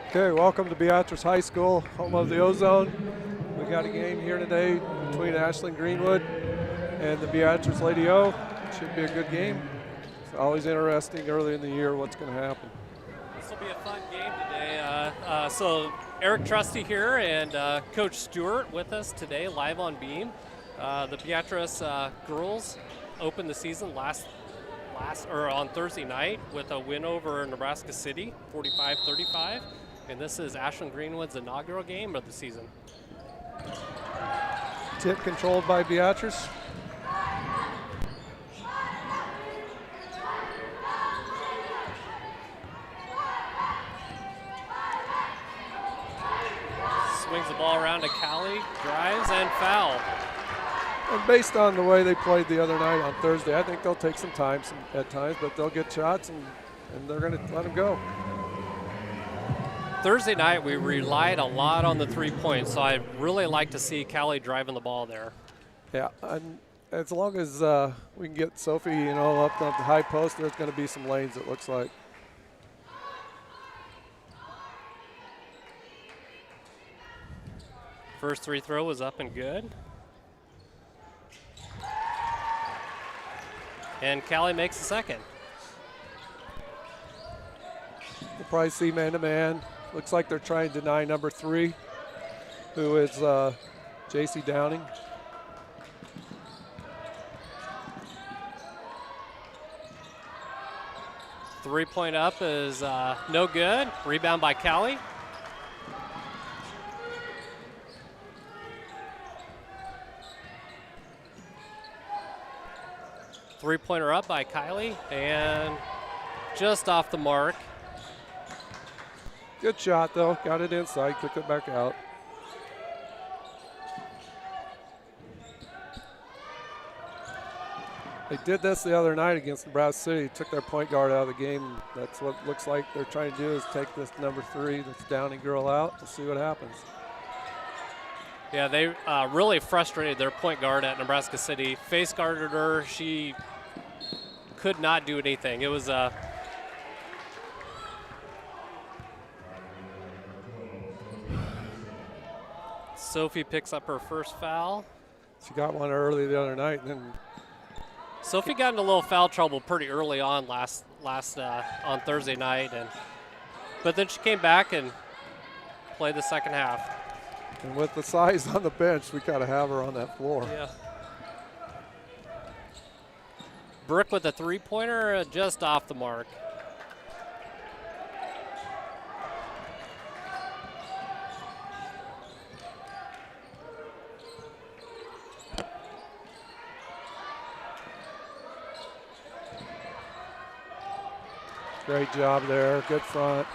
Okay, welcome to Beatrice High School, home of the Ozone. We got a game here today between Ashland Greenwood and the Beatrice Lady O. Should be a good game. It's always interesting early in the year what's going to happen. This will be a fun game today. So Eric Trusty here and Coach Stewart with us today, live on Beam. The Beatrice girls opened the season on Thursday night with a win over Nebraska City, 45-35. And this is Ashland Greenwood's inaugural game of the season. Tip controlled by Beatrice. Swings the ball around to Callie, drives and foul. And based on the way they played the other night on Thursday, I think they'll take some time at times, but they'll get shots and they're going to let them go. Thursday night, we relied a lot on the 3 points, so I'd really like to see Callie driving the ball there. Yeah, and as long as we can get Sophie, up on the high post, there's going to be some lanes, it looks like. First free throw was up and good. And Callie makes the second. We'll probably see man-to-man. Looks like they're trying to deny number 3, who is J.C. Downing. Three-point up is no good. Rebound by Callie. Three-pointer up by Kylie, and just off the mark. Good shot, though. Got it inside, took it back out. They did this the other night against Nebraska City. Took their point guard out of the game. That's what it looks like they're trying to do, is take this number 3, this Downing girl, out to see what happens. Yeah, they really frustrated their point guard at Nebraska City. Face guarded her. She could not do anything. It was Sophie picks up her first foul. She got one early the other night, and then Sophie got into a little foul trouble pretty early on on Thursday night, but then she came back and played the second half. And with the size on the bench, we got to have her on that floor. Yeah. Brooke with a three-pointer, just off the mark. Great job there, good front.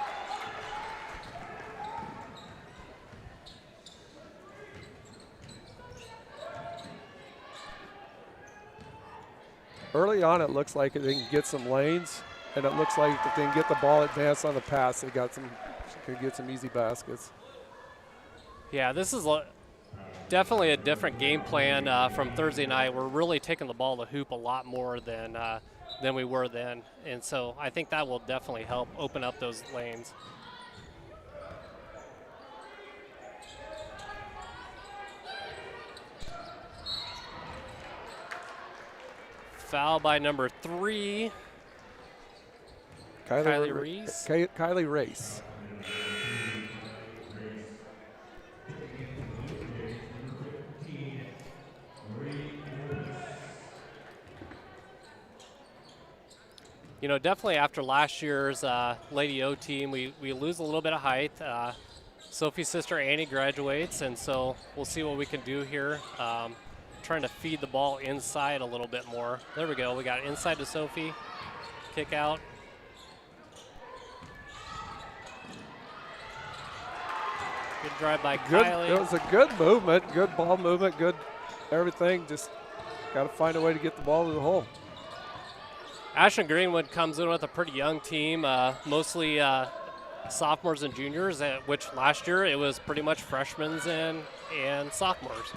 Early on, it looks like they can get some lanes, and it looks like if they can get the ball advanced on the pass, they could get some easy baskets. Yeah, this is definitely a different game plan from Thursday night. We're really taking the ball to hoop a lot more than we were then, and so I think that will definitely help open up those lanes. Foul by number 3, Kylie Reese. Kylie Race. Definitely after last year's Lady O team, we lose a little bit of height. Sophie's sister Annie graduates, and so we'll see what we can do here. Trying to feed the ball inside a little bit more. There we go. We got inside to Sophie. Kick out. Good drive by Kylie. It was a good movement, good ball movement, good everything. Just got to find a way to get the ball to the hole. Ashland Greenwood comes in with a pretty young team, mostly sophomores and juniors, which last year it was pretty much freshmen and sophomores.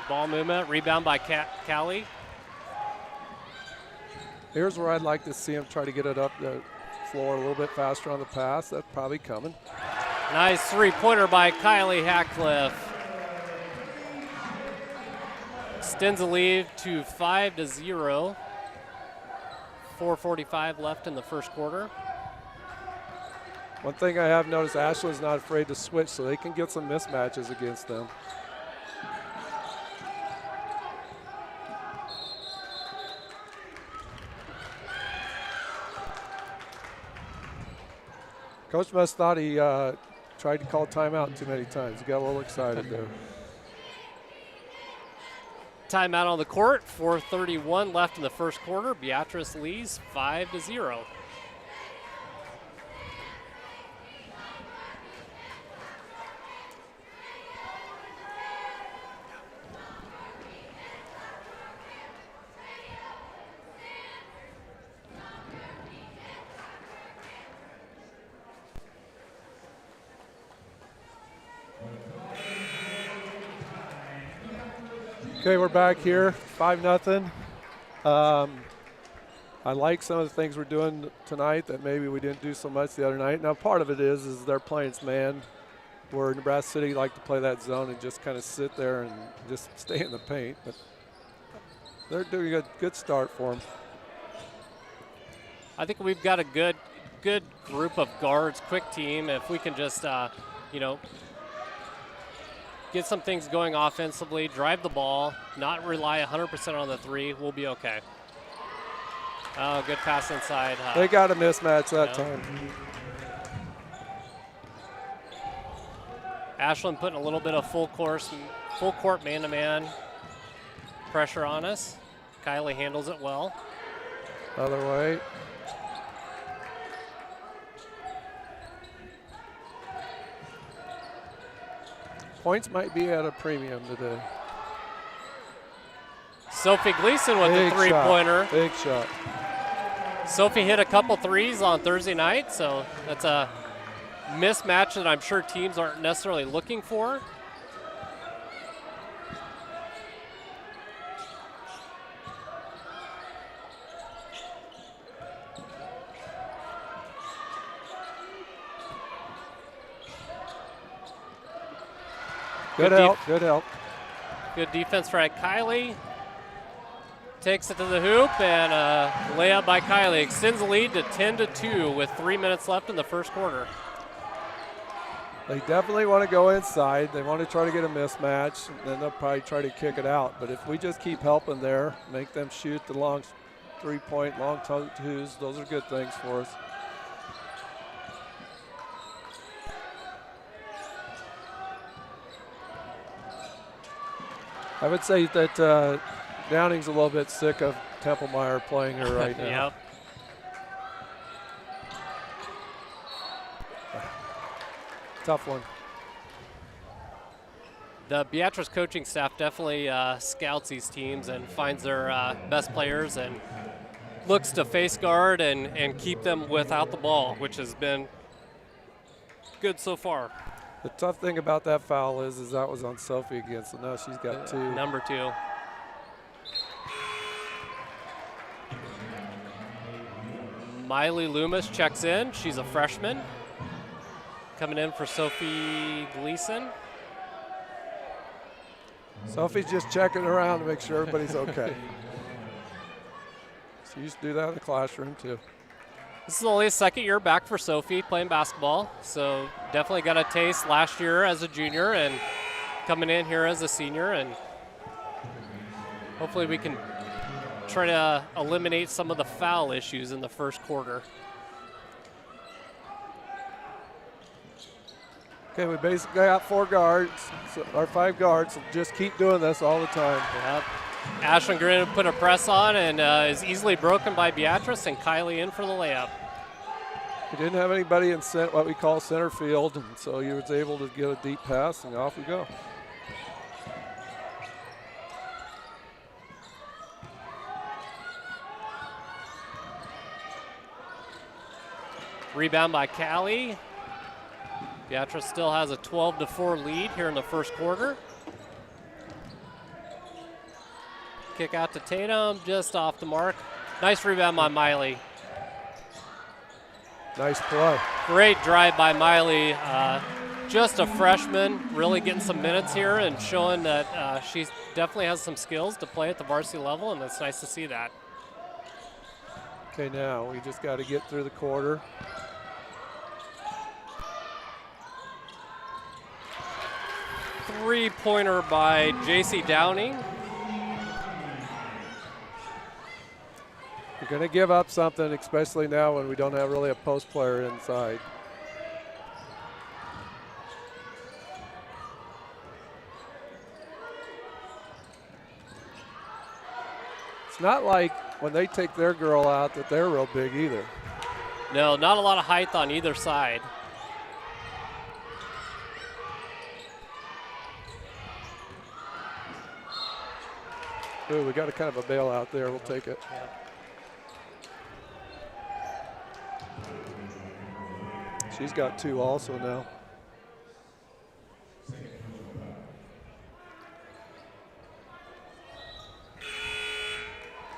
Ball movement, rebound by Callie. Here's where I'd like to see him try to get it up the floor a little bit faster on the pass. That's probably coming. Nice three-pointer by Kylie Hackcliffe. Extends the lead to 5-0. 4:45 left in the first quarter. One thing I have noticed, Ashland's not afraid to switch, so they can get some mismatches against them. Coach must thought he tried to call timeout too many times. He got a little excited there. Timeout on the court. 4:31 left in the first quarter. Beatrice leads 5-0. Okay, we're back here, 5-0. I like some of the things we're doing tonight that maybe we didn't do so much the other night. Now, part of it is they're playing man, where Nebraska City like to play that zone and just kind of sit there and just stay in the paint. But they're doing a good start for them. I think we've got a good group of guards, quick team. If we can just, get some things going offensively, drive the ball, not rely 100% on the three, we'll be okay. Oh, good pass inside. They got a mismatch that time. Ashland putting a little bit of full court man-to-man pressure on us. Kylie handles it well. Other way. Points might be at a premium today. Sophie Gleason with the three-pointer. Big shot. Sophie hit a couple threes on Thursday night, so that's a mismatch that I'm sure teams aren't necessarily looking for. Good help, good help. Good defense by Kylie. Takes it to the hoop, and layup by Kylie. Extends the lead to 10-2 with 3 minutes left in the first quarter. They definitely want to go inside. They want to try to get a mismatch, and then they'll probably try to kick it out. But if we just keep helping there, make them shoot the long three-point, long twos, those are good things for us. I would say that Downing's a little bit sick of Templemeyer playing her right now. Yep. Tough one. The Beatrice coaching staff definitely scouts these teams and finds their best players and looks to face guard and keep them without the ball, which has been good so far. The tough thing about that foul is that was on Sophie again, so now she's got two. Number 2. Miley Loomis checks in. She's a freshman. Coming in for Sophie Gleason. Sophie's just checking around to make sure everybody's okay. She used to do that in the classroom too. This is only his second year back for Sophie playing basketball, so definitely got a taste last year as a junior and coming in here as a senior, and hopefully we can try to eliminate some of the foul issues in the first quarter. Okay, we basically got 4 guards, or 5 guards, so just keep doing this all the time. Yep. Ashland Greenwood put a press on and is easily broken by Beatrice, and Kylie in for the layup. We didn't have anybody in what we call center field, and so he was able to get a deep pass, and off we go. Rebound by Callie. Beatrice still has a 12-4 lead here in the first quarter. Kick out to Tatum, just off the mark. Nice rebound by Miley. Nice play. Great drive by Miley. Just a freshman, really getting some minutes here and showing that she definitely has some skills to play at the varsity level, and it's nice to see that. Okay, now we just got to get through the quarter. Three-pointer by J.C. Downing. You're going to give up something, especially now when we don't have really a post player inside. It's not like when they take their girl out that they're real big either. No, not a lot of height on either side. Ooh, we got a kind of a bailout there. We'll take it. Yeah. She's got 2 also now.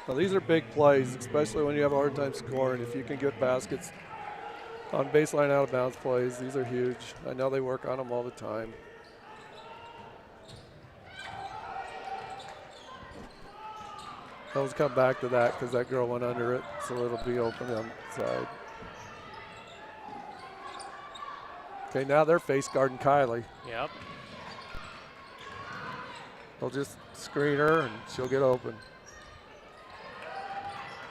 Well, these are big plays, especially when you have a hard time scoring. If you can get baskets on baseline out of bounds plays, these are huge. I know they work on them all the time. Let's come back to that because that girl went under it, so it'll be open on the side. Okay, now they're face guarding Kylie. Yep. They'll just screen her and she'll get open.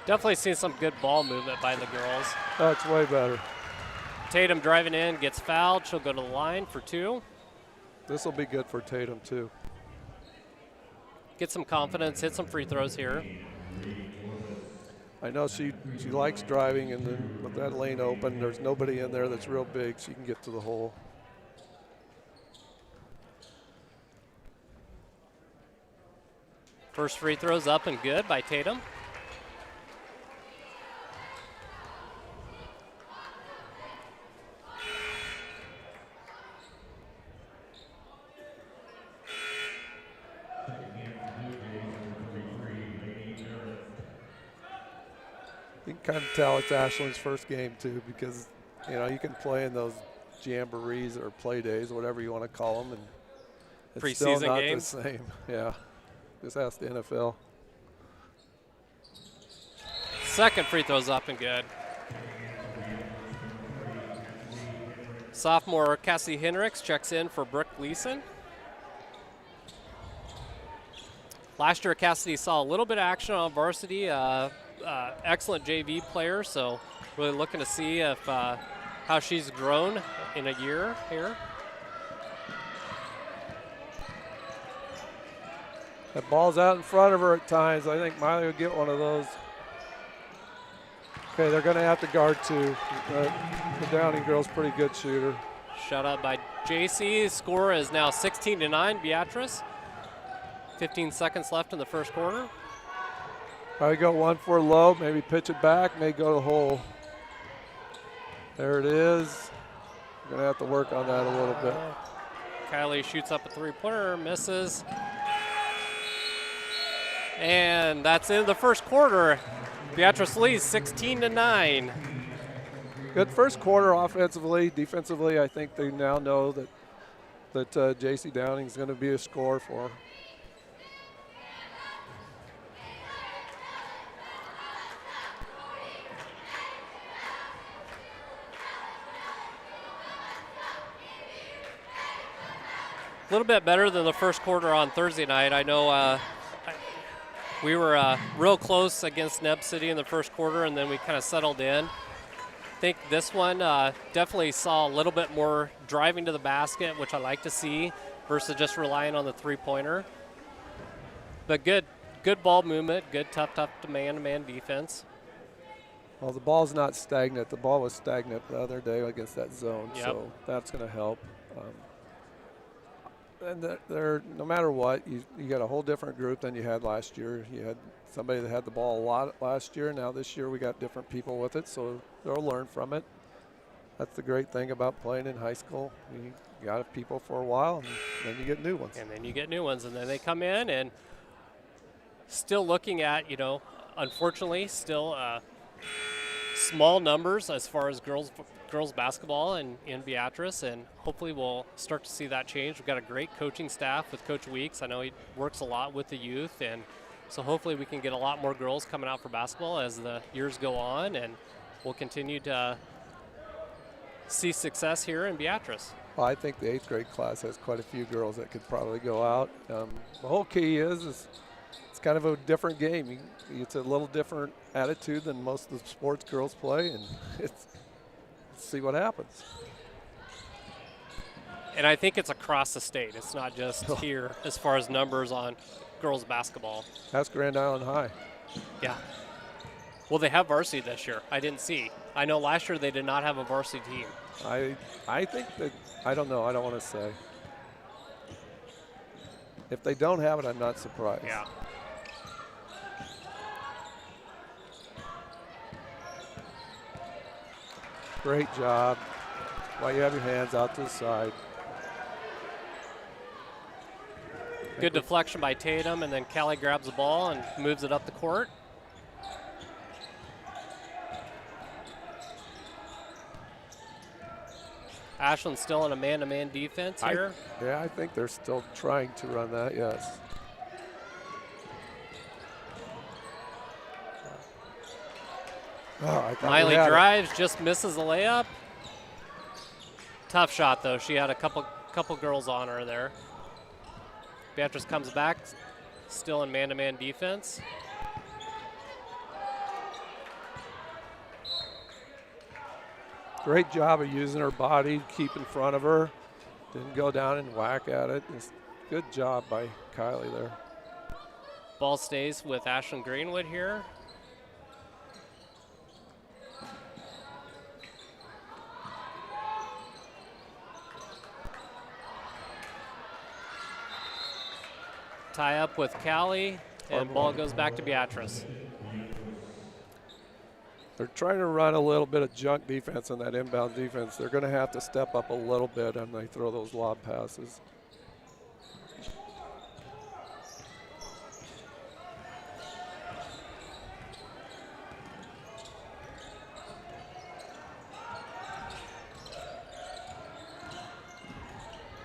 Definitely seen some good ball movement by the girls. That's way better. Tatum driving in, gets fouled. She'll go to the line for 2. This will be good for Tatum too. Get some confidence, hit some free throws here. I know she likes driving, and then with that lane open, there's nobody in there that's real big. She can get to the hole. First free throw's up and good by Tatum. You can kind of tell it's Ashland's first game too, because you can play in those jamborees or play days, whatever you want to call them, and it's still Preseason not games. the same. Yeah, just ask the NFL. Second free throw's up and good. Sophomore Cassie Hendricks checks in for Brooke Gleason. Last year, Cassidy saw a little bit of action on varsity. Excellent JV player, so really looking to see if how she's grown in a year here. That ball's out in front of her at times. I think Miley will get one of those. Okay, they're going to have to guard 2. The Downing girl's a pretty good shooter. Shut up by JC. Score is now 16-9, Beatrice. 15 seconds left in the first quarter. Probably go 1-4 low, maybe pitch it back, may go to the hole. There it is. We're gonna have to work on that a little bit. Kylie shoots up a 3-pointer, misses. And that's in the first quarter. Beatrice leads 16-9. Good first quarter offensively. Defensively, I think they now know that J.C. Downing is going to be a scorer for her. A little bit better than the first quarter on Thursday night. I know we were real close against Neb City in the first quarter, and then we kind of settled in. I think this one definitely saw a little bit more driving to the basket, which I like to see, versus just relying on the 3-pointer. But good ball movement, good tough man-to-man defense. Well, the ball's not stagnant. The ball was stagnant the other day against that zone, Yep. so that's going to help. And they're, no matter what, you got a whole different group than you had last year. You had somebody that had the ball a lot last year. Now this year we got different people with it, so they'll learn from it. That's the great thing about playing in high school. You got people for a while, and then you get new ones. And then you get new ones, and then they come in and still looking at, unfortunately, still small numbers as far as girls basketball in Beatrice, and hopefully we'll start to see that change. We've got a great coaching staff with Coach Weeks. I know he works a lot with the youth, and so hopefully we can get a lot more girls coming out for basketball as the years go on, and we'll continue to see success here in Beatrice. Well, I think the 8th grade class has quite a few girls that could probably go out. The whole key is it's kind of a different game. It's a little different attitude than most of the sports girls play, and let's see what happens. And I think it's across the state. It's not just here as far as numbers on girls basketball. That's Grand Island High. Yeah. Well, they have varsity this year. I didn't see. I know last year they did not have a varsity team. I think that, I don't know, I don't want to say. If they don't have it, I'm not surprised. Yeah. Great job. While you have your hands out to the side. Good deflection by Tatum, and then Callie grabs the ball and moves it up the court. Ashland still in a man-to-man defense here. I think they're still trying to run that, yes. Oh, Miley drives, just misses the layup. Tough shot, though. She had a couple girls on her there. Beatrice comes back, still in man-to-man defense. Great job of using her body, keep in front of her. Didn't go down and whack at it. Good job by Kylie there. Ball stays with Ashland Greenwood here. Tie up with Callie, and ball goes back to Beatrice. They're trying to run a little bit of junk defense on that inbound defense. They're going to have to step up a little bit when they throw those lob passes.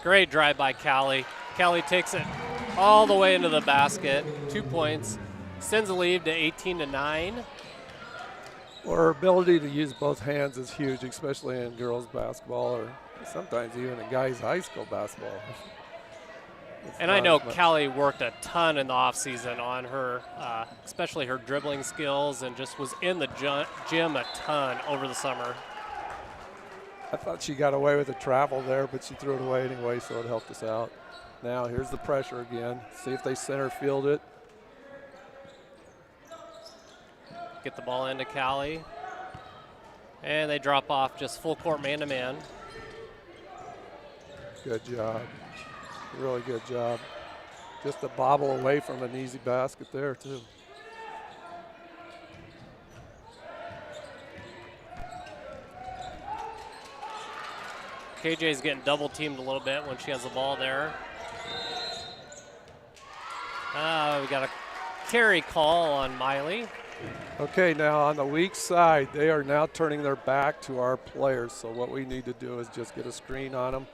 Great drive by Callie. Callie takes it all the way into the basket. 2 points. Sends the lead to 18-9. Well, her ability to use both hands is huge, especially in girls basketball or sometimes even in guys high school basketball. And I know Callie worked a ton in the offseason on her, especially her dribbling skills, and just was in the gym a ton over the summer. I thought she got away with the travel there, but she threw it away anyway, so it helped us out. Now here's the pressure again. See if they center field it. Get the ball into Callie. And they drop off just full court man-to-man. Good job. Really good job. Just a bobble away from an easy basket there, too. KJ's getting double teamed a little bit when she has the ball there. We got a carry call on Miley. Okay, now on the weak side, they are now turning their back to our players. So what we need to do is just get a screen on them,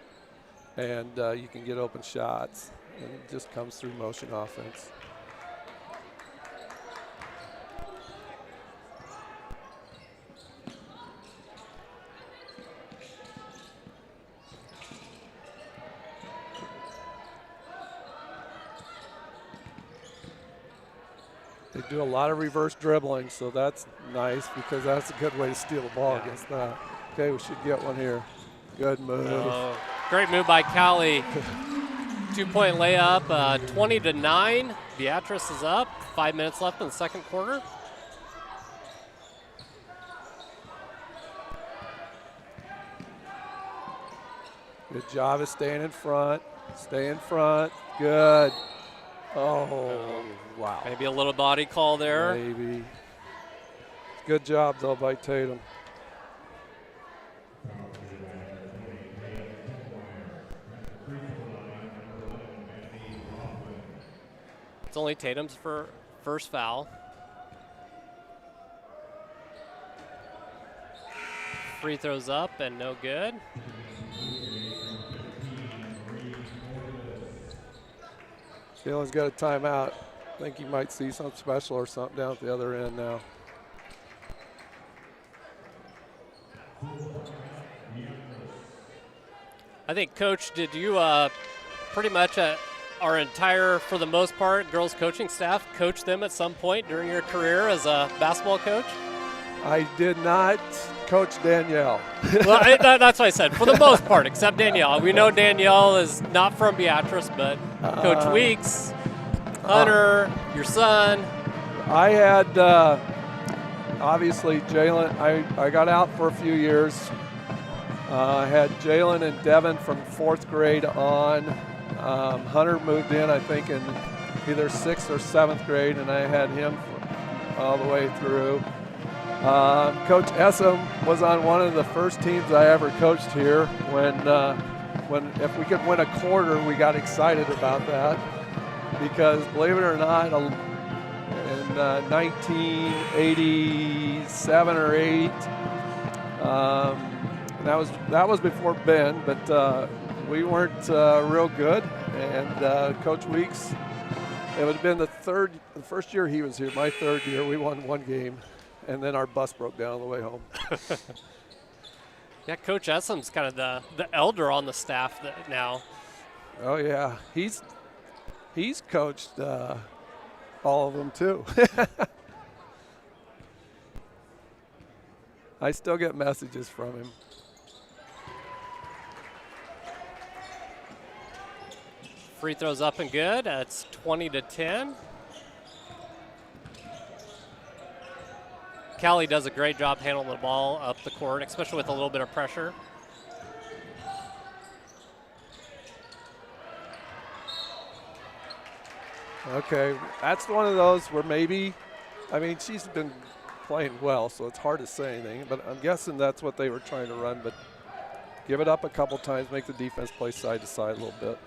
and you can get open shots. And it just comes through motion offense. They do a lot of reverse dribbling, so that's nice because that's a good way to steal the ball against that. Okay, we should get one here. Good move. Oh, great move by Callie. 2-point layup, 20-9. Beatrice is up. 5 minutes left in the second quarter. Good job of staying in front. Stay in front. Good. Oh, wow. Maybe a little body call there. Maybe. Good job, though, by Tatum. It's only Tatum's first foul. Free throws up and no good. Jalen's got a timeout. I think he might see something special or something down at the other end now. I think, Coach, did you pretty much our entire, for the most part, girls coaching staff coach them at some point during your career as a basketball coach? I did not coach Danielle. Well, that's what I said. For the most part, except Danielle. We know Danielle is not from Beatrice, but Coach Weeks, Hunter, your son. I had, obviously, Jalen. I got out for a few years. I had Jalen and Devin from 4th grade on. Hunter moved in, I think, in either 6th or 7th grade, and I had him all the way through. Coach Essam was on one of the first teams I ever coached here. When if we could win a quarter, we got excited about that, because believe it or not, in 1987 or 8, that was before Ben, but we weren't real good. And Coach Weeks, it would have been the first year he was here, my 3rd year. We won 1 game. And then our bus broke down on the way home. Yeah, Coach Essam's kind of the elder on the staff now. Oh yeah, he's coached all of them too. I still get messages from him. Free throws up and good. It's 20-10. Callie does a great job handling the ball up the court, especially with a little bit of pressure. Okay, that's one of those where maybe, I mean, she's been playing well, so it's hard to say anything, but I'm guessing that's what they were trying to run, but give it up a couple times, make the defense play side to side a little bit.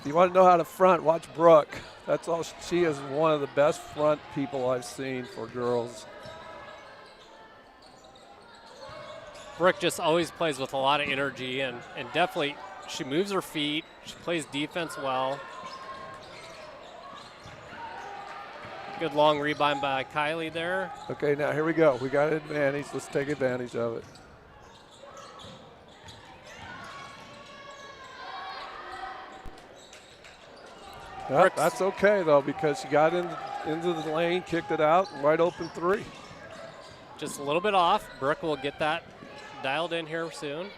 If you want to know how to front, watch Brooke. That's all. She is one of the best front people I've seen for girls. Brooke just always plays with a lot of energy, and definitely she moves her feet. She plays defense well. Good long rebound by Kylie there. Okay, now here we go. We got an advantage. Let's take advantage of it. Yep, that's okay, though, because she got into the lane, kicked it out, wide open 3. Just a little bit off. Brooke will get that dialed in here soon.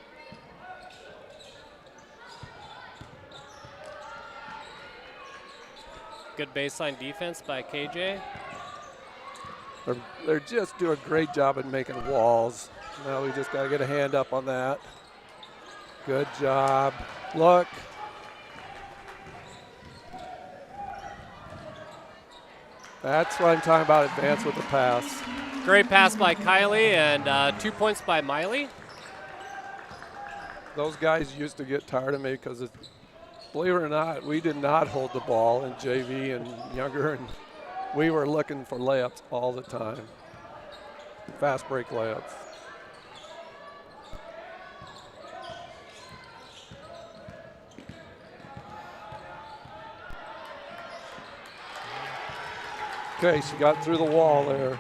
Good baseline defense by KJ. They're just doing a great job at making walls. Now we just got to get a hand up on that. Good job. Look. That's what I'm talking about, advance with the pass. Great pass by Kylie, and 2 points by Miley. Those guys used to get tired of me because, believe it or not, we did not hold the ball in JV and younger, and we were looking for layups all the time. Fast break layups. Okay, she got through the wall there.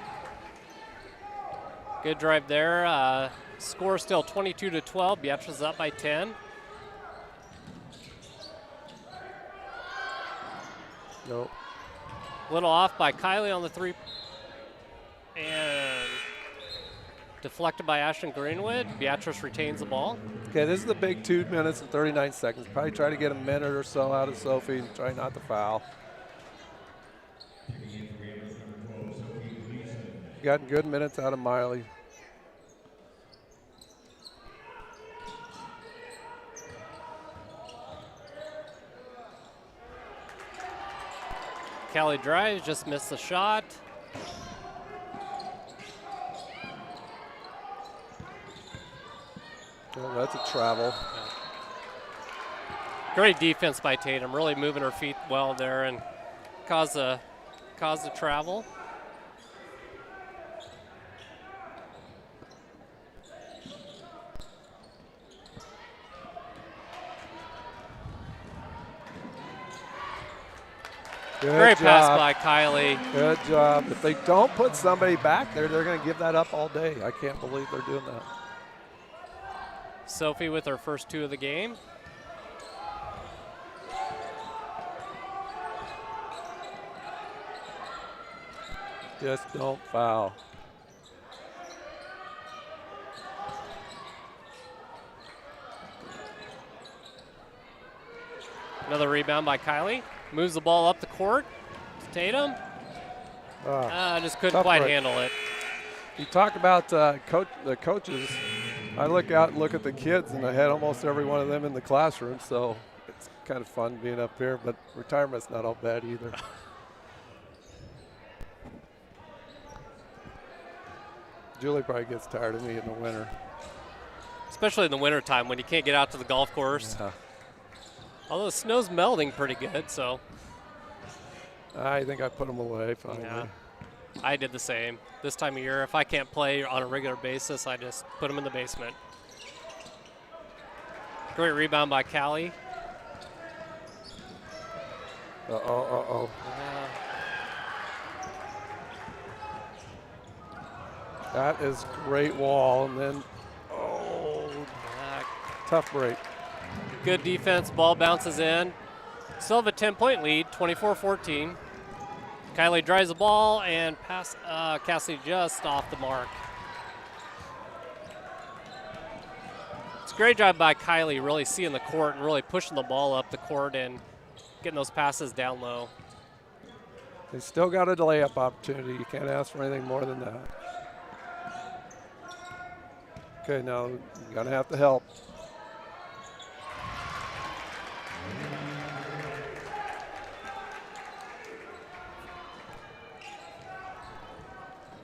Good drive there. Score still 22-12. Beatrice up by 10. Nope. Little off by Kylie on the 3. And deflected by Ashland Greenwood. Beatrice retains the ball. Okay, this is the big 2 minutes and 39 seconds. Probably try to get a minute or so out of Sophie and try not to foul. Got good minutes out of Miley. Callie drives, just missed the shot. Oh, that's a travel. Great defense by Tatum, really moving her feet well there and caused the travel. Good Great job. pass by Kylie. Good job. If they don't put somebody back there, they're going to give that up all day. I can't believe they're doing that. Sophie with her first 2 of the game. Just don't foul. Another rebound by Kylie. Moves the ball up the court to Tatum. Just couldn't tough quite break. handle it. You talk about the coaches. I look out and look at the kids, and I had almost every one of them in the classroom, so it's kind of fun being up here, but retirement's not all bad either. Julie probably gets tired of me in the winter. Especially in the wintertime when you can't get out to the golf course. Yeah. Although the snow's melting pretty good, so. I think I put them away finally. Yeah, I did the same. This time of year, if I can't play on a regular basis, I just put them in the basement. Great rebound by Callie. Uh-oh. That is great wall, and then, tough break. Good defense, ball bounces in. Still have a 10-point lead, 24-14. Kylie drives the ball and pass Cassidy just off the mark. It's a great job by Kylie, really seeing the court and really pushing the ball up the court and getting those passes down low. They still got a layup opportunity. You can't ask for anything more than that. Okay, now you're gonna have to help.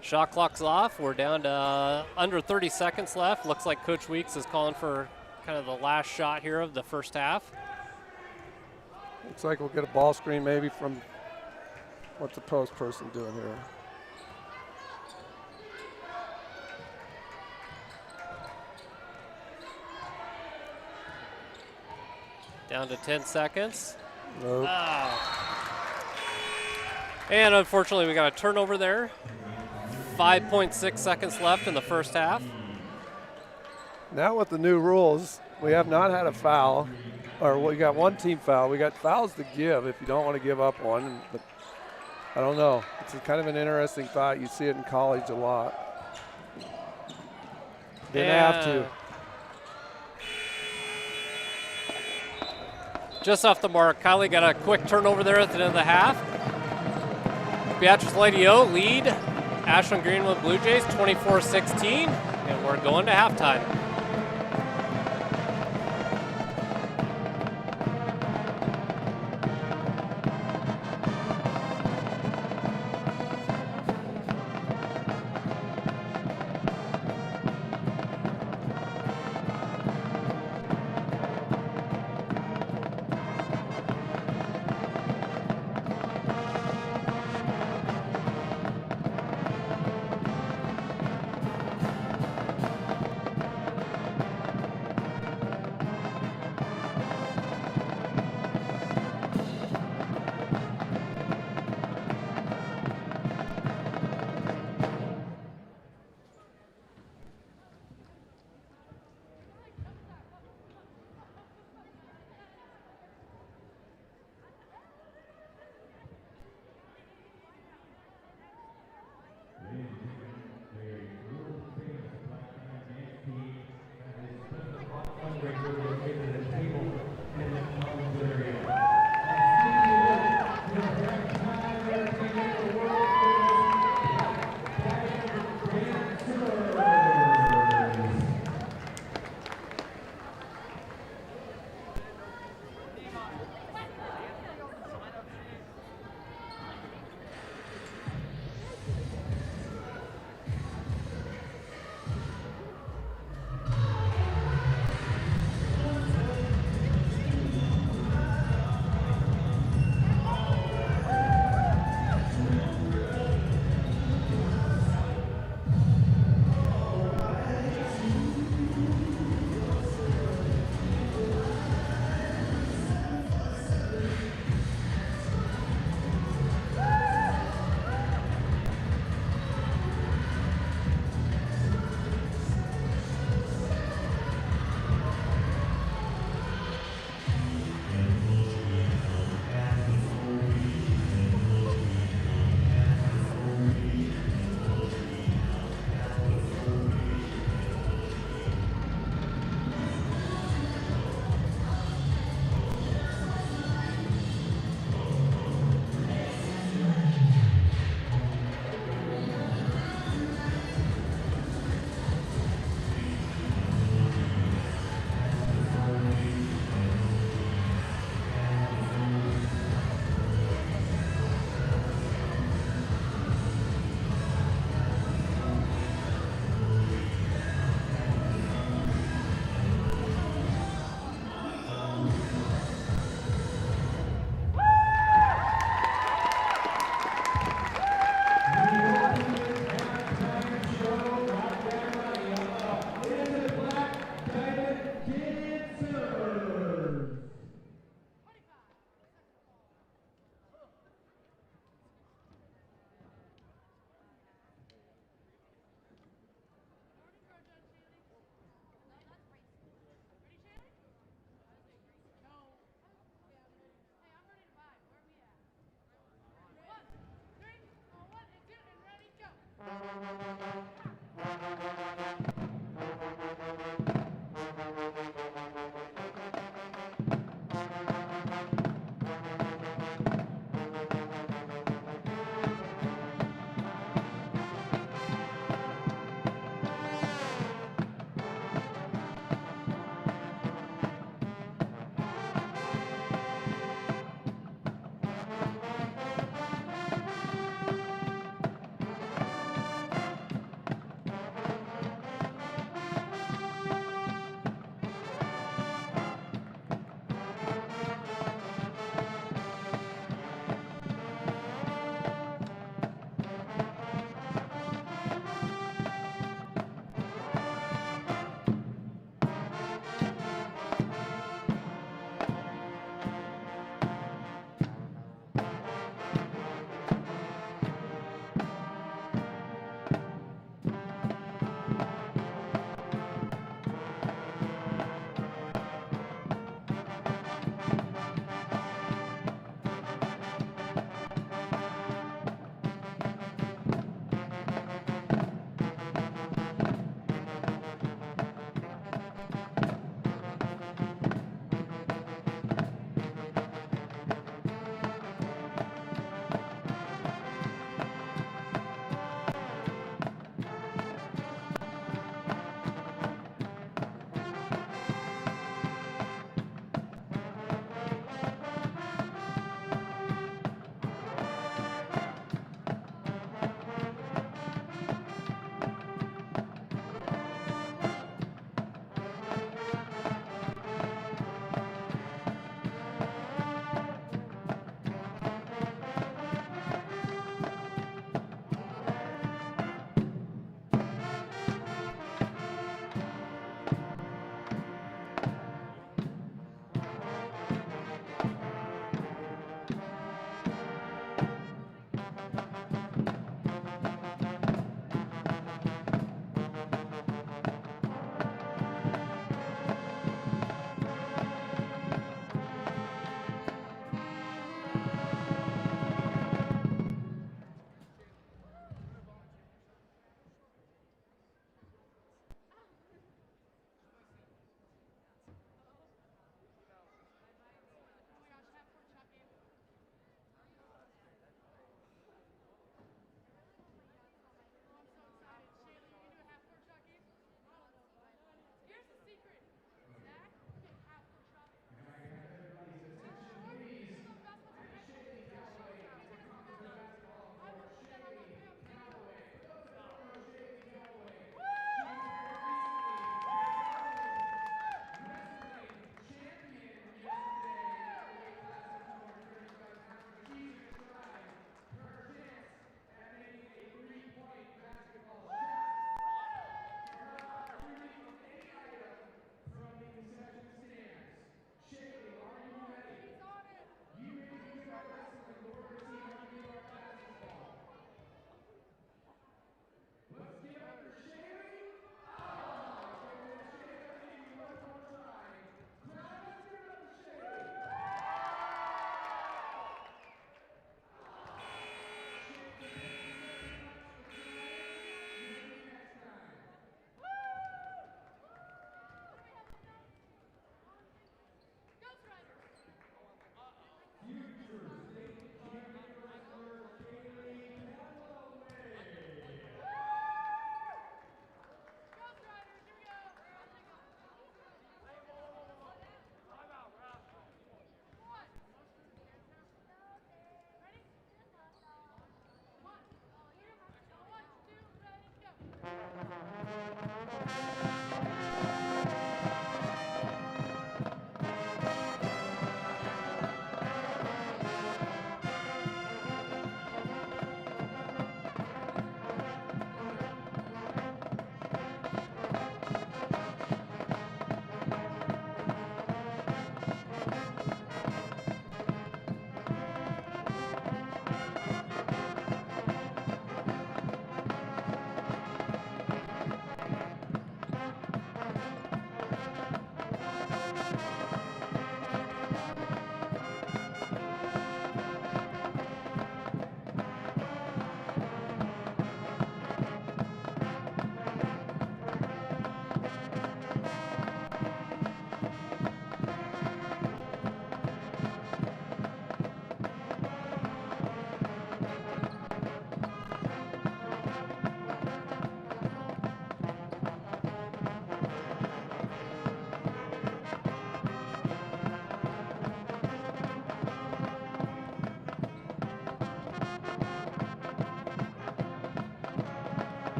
Shot clock's off. We're down to under 30 seconds left. Looks like Coach Weeks is calling for kind of the last shot here of the first half. Looks like we'll get a ball screen maybe from what's the post person doing here. Down to 10 seconds. Nope. And unfortunately, we got a turnover there. 5.6 seconds left in the first half. Now with the new rules, we have not had a foul, or we got one team foul. We got fouls to give if you don't want to give up one. But I don't know. It's kind of an interesting thought. You see it in college a lot. Didn't have to. Just off the mark. Kylie got a quick turnover there at the end of the half. Beatrice Lady O lead Ashland Greenwood Blue Jays 24-16, and we're going to halftime.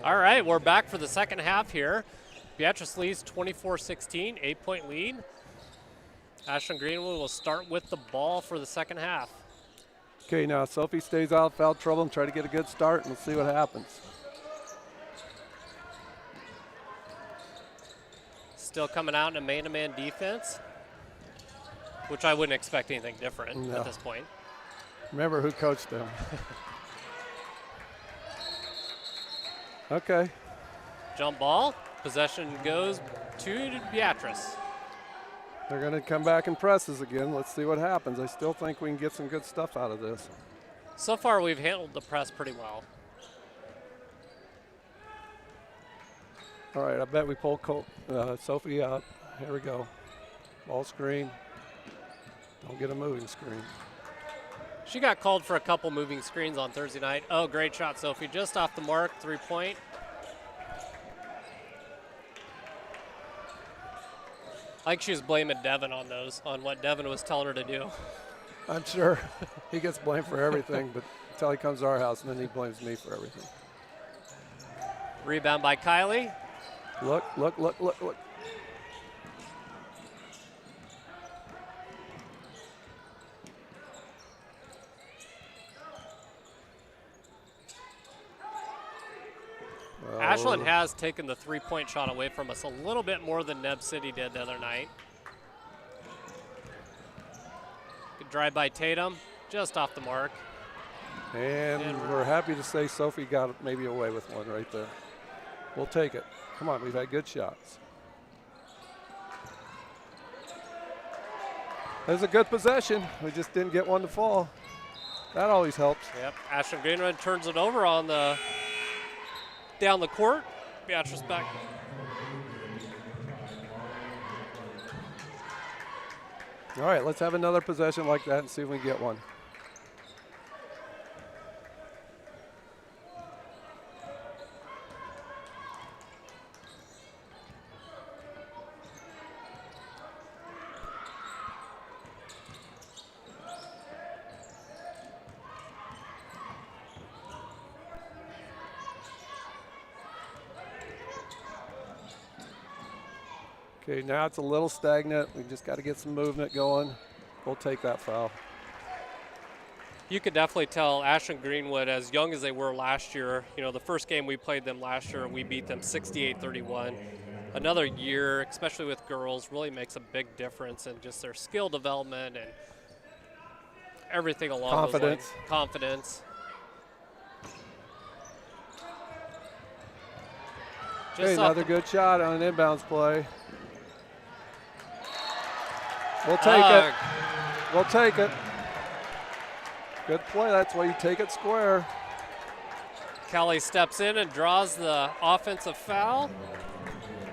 All right, we're back for the second half here. Beatrice leads 24-16, 8-point lead. Ashland Greenwood will start with the ball for the second half. Okay, now Sophie stays out of foul trouble and try to get a good start, and we'll see what happens. Still coming out in a man-to-man defense, which I wouldn't expect anything different at this point. Remember who coached them. Okay. Jump ball. Possession goes to Beatrice. They're going to come back and presses again. Let's see what happens. I still think we can get some good stuff out of this. So far, we've handled the press pretty well. All right, I bet we pull Sophie out. Here we go. Ball screen. Don't get a moving screen. She got called for a couple moving screens on Thursday night. Oh, great shot, Sophie. Just off the mark, 3-point. Like she was blaming Devin on those, on what Devin was telling her to do. I'm sure he gets blamed for everything, but until he comes to our house, and then he blames me for everything. Rebound by Kylie. Look. Ashland has taken the 3-point shot away from us a little bit more than Neb City did the other night. Good drive by Tatum, just off the mark. And we're happy to say Sophie got maybe away with one right there. We'll take it. Come on, we've had good shots. There's a good possession. We just didn't get one to fall. That always helps. Yep, Ashland Greenwood turns it over on the down the court. Beatrice back. All right, let's have another possession like that and see if we can get one. Okay, now it's a little stagnant. We just got to get some movement going. We'll take that foul. You could definitely tell Ashland Greenwood, as young as they were last year, you know, the first game we played them last year, we beat them 68-31. Another year, especially with girls, really makes a big difference in just their skill development and everything along those lines. Confidence. Okay, another good shot on an inbounds play. We'll take it. We'll take it. Good play. That's why you take it square. Kelly steps in and draws the offensive foul.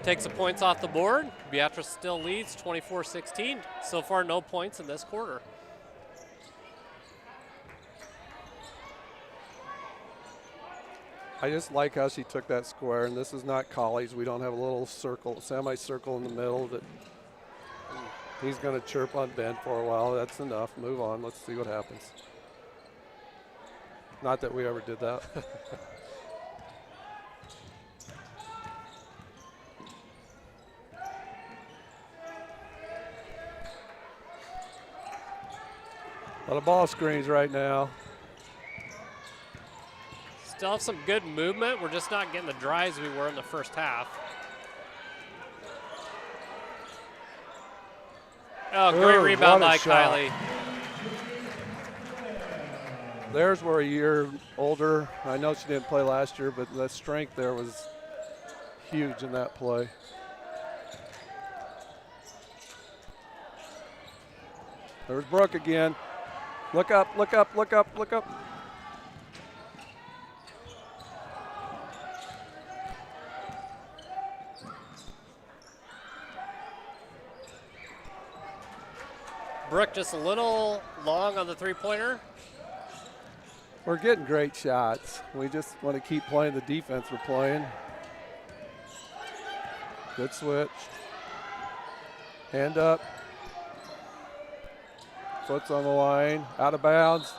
Takes the points off the board. Beatrice still leads 24-16. So far, no points in this quarter. I just like how she took that square, and this is not college. We don't have a little circle, semicircle in the middle that he's going to chirp on Ben for a while. That's enough. Move on. Let's see what happens. Not that we ever did that. A lot of ball screens right now. Still have some good movement. We're just not getting the drives we were in the first half. Oh, great rebound by Kylie. There's where a year older. I know she didn't play last year, but the strength there was huge in that play. There's Brooke again. Look up, look up, look up, look up. Brooke just a little long on the three-pointer. We're getting great shots. We just want to keep playing the defense we're playing. Good switch. Hand up. Foot's on the line. Out of bounds.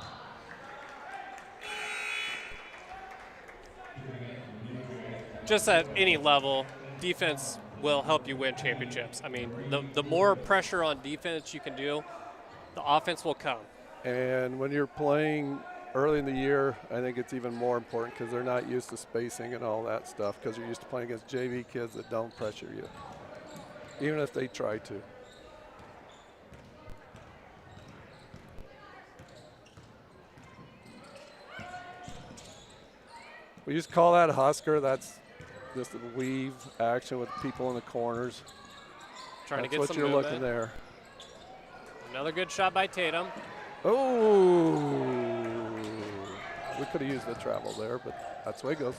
just at any level, defense will help you win championships. I mean, the more pressure on defense you can do, the offense will come. And when you're playing early in the year, I think it's even more important because they're not used to spacing and all that stuff because you're used to playing against JV kids that don't pressure you, even if they try to. We just call that a Husker. That's just a weave action with people in the corners. Trying That's to get what some you're movement. looking there. Another good shot by Tatum. Oh, we could have used the travel there, but that's the way it goes.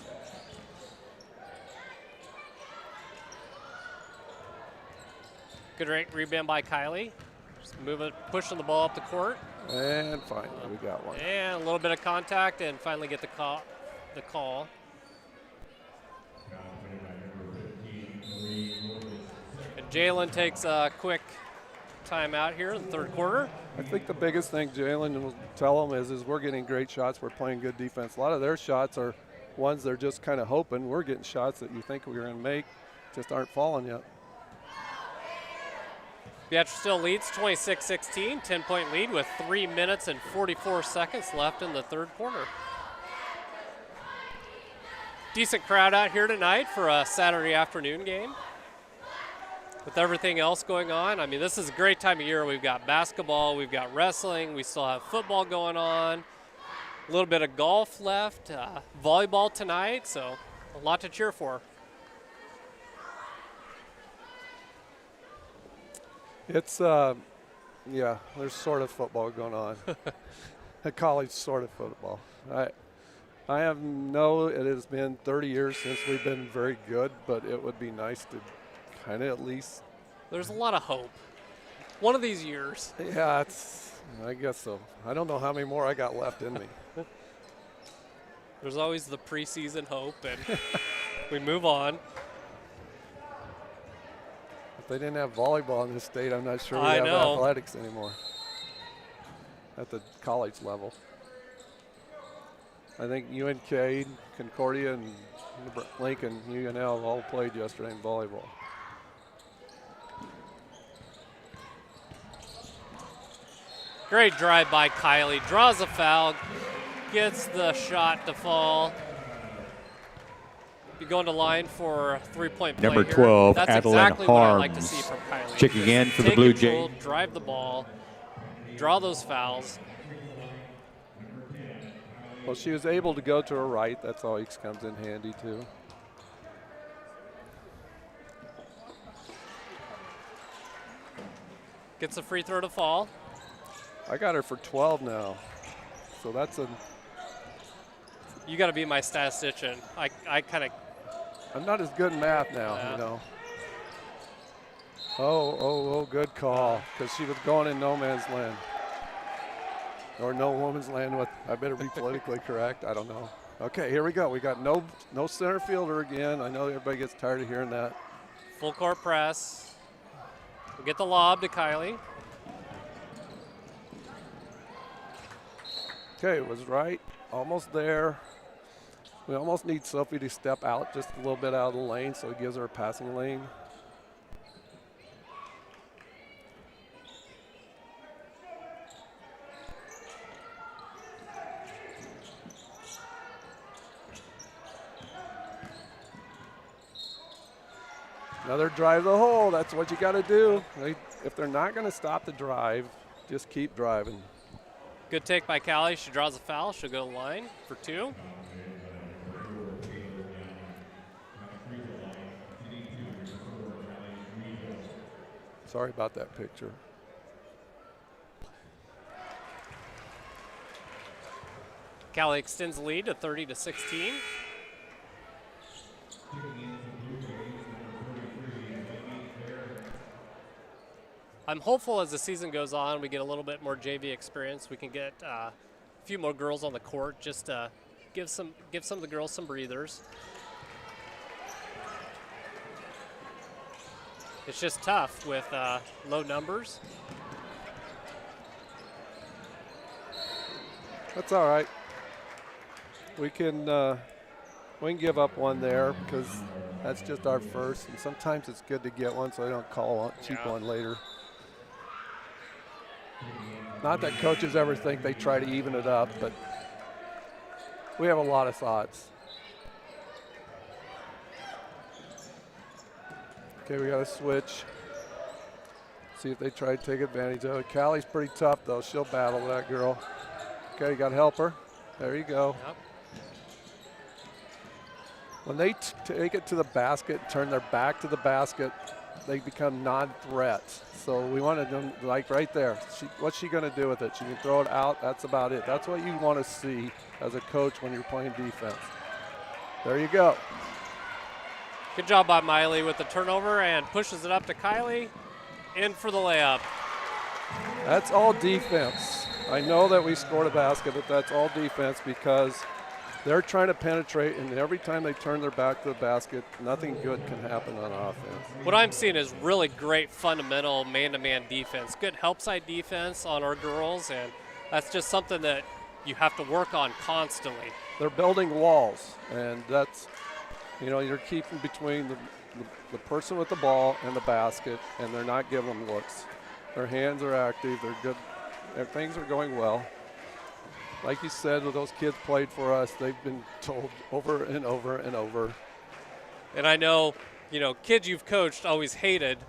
Good rebound by Kylie. Just pushing the ball up the court. And finally, we got one. And a little bit of contact, and finally get the call. And Jalen takes a quick timeout here in the third quarter. I think the biggest thing Jalen will tell them is we're getting great shots. We're playing good defense. A lot of their shots are ones they're just kind of hoping. We're getting shots that you think we're going to make, just aren't falling yet. Beatrice still leads 26-16, 10-point lead with 3 minutes and 44 seconds left in the third quarter. Decent crowd out here tonight for a Saturday afternoon game. With everything else going on, I mean, this is a great time of year. We've got basketball, we've got wrestling, we still have football going on, a little bit of golf left, volleyball tonight, so a lot to cheer for. It's, yeah, there's sort of football going on. A college sort of football. I know it has been 30 years since we've been very good, but it would be nice to kind of at least. There's a lot of hope. One of these years. Yeah, I guess so. I don't know how many more I got left in me. There's always the preseason hope, and we move on. If they didn't have volleyball in this state, I'm not sure we I have know. athletics anymore at the college level. I think UNK, Concordia, and Lincoln, UNL all played yesterday in volleyball. Great drive by Kylie. Draws a foul, gets the shot to fall. Be going to line for a three-point play Number here. 12, That's Adeline exactly what I like to Harms. see from Kylie. Checking in for the Take Blue control, Jays. drive the ball, draw those fouls. Well, she was able to go to her right. That's always comes in handy, too. Gets a free throw to fall. I got her for 12 now. So that's a. You got to be my statistician. I kind of. I'm not as good in math now, Yeah. you know. Oh, good call. Because she was going in no man's land. Or no woman's land with, I better be politically correct. I don't know. Okay, here we go. We got no center fielder again. I know everybody gets tired of hearing that. Full court press. We get the lob to Kylie. Okay, it was right. Almost there. We almost need Sophie to step out just a little bit out of the lane so it gives her a passing lane. Another drive the hole. That's what you got to do. If they're not going to stop the drive, just keep driving. Good take by Callie. She draws a foul. She'll go to the line for two. Sorry about that picture. Callie extends the lead to 30-16. I'm hopeful as the season goes on, we get a little bit more JV experience. We can get a few more girls on the court, just to give some of the girls some breathers. It's just tough with low numbers. That's all right. We can we can give up one there because that's just our first, and sometimes it's good to get one so they don't call a cheap one later. Not that coaches ever think they try to even it up, but we have a lot of thoughts. Okay, we got to switch. See if they try to take advantage of it. Callie's pretty tough, though. She'll battle that girl. Okay, you got to help her. There you go. Yep. When they take it to the basket, turn their back to the basket, they become non-threats. So we wanted them, like right there, what's she going to do with it? She can throw it out. That's about it. That's what you want to see as a coach when you're playing defense. There you go. Good job by Miley with the turnover and pushes it up to Kylie. In for the layup. That's all defense. I know that we scored a basket, but that's all defense because they're trying to penetrate, and every time they turn their back to the basket, nothing good can happen on offense. What I'm seeing is really great fundamental man-to-man defense. Good help side defense on our girls, and that's just something that you have to work on constantly. They're building walls, and that's, you're keeping between the person with the ball and the basket, and they're not giving them looks. Their hands are active. They're good. Things are going well. Like you said, when those kids played for us, they've been told over and over and over. And I know, kids you've coached always hated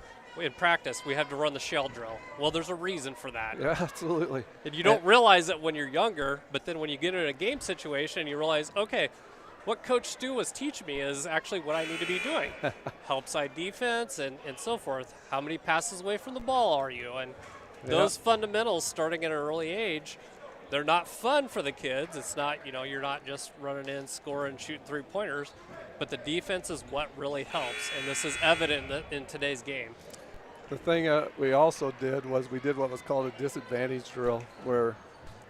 in practice, we have to run the shell drill. Well, there's a reason for that. Yeah, absolutely. And you don't realize it when you're younger, but then when you get in a game situation, you realize, okay, what Coach Stu was teaching me is actually what I need to be doing. Help side defense and so forth. How many passes away from the ball are you? And those fundamentals starting at an early age, they're not fun for the kids. It's not, you're not just running in, scoring, shooting three-pointers, but the defense is what really helps, and this is evident in today's game. The thing we also did was we did what was called a disadvantage drill, where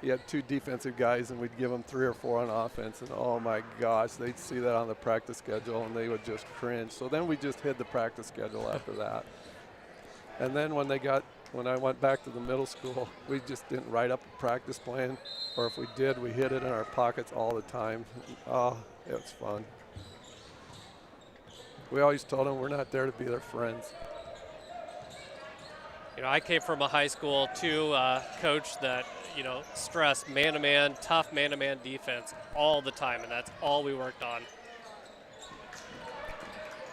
you had two defensive guys and we'd give them 3 or 4 on offense, and oh my gosh, they'd see that on the practice schedule and they would just cringe. So then we just hid the practice schedule after that. And then when I went back to the middle school, we just didn't write up a practice plan, or if we did, we hid it in our pockets all the time. Oh, it was fun. We always told them we're not there to be their friends. I came from a high school, too, coach that, stressed man-to-man, tough man-to-man defense all the time, and that's all we worked on.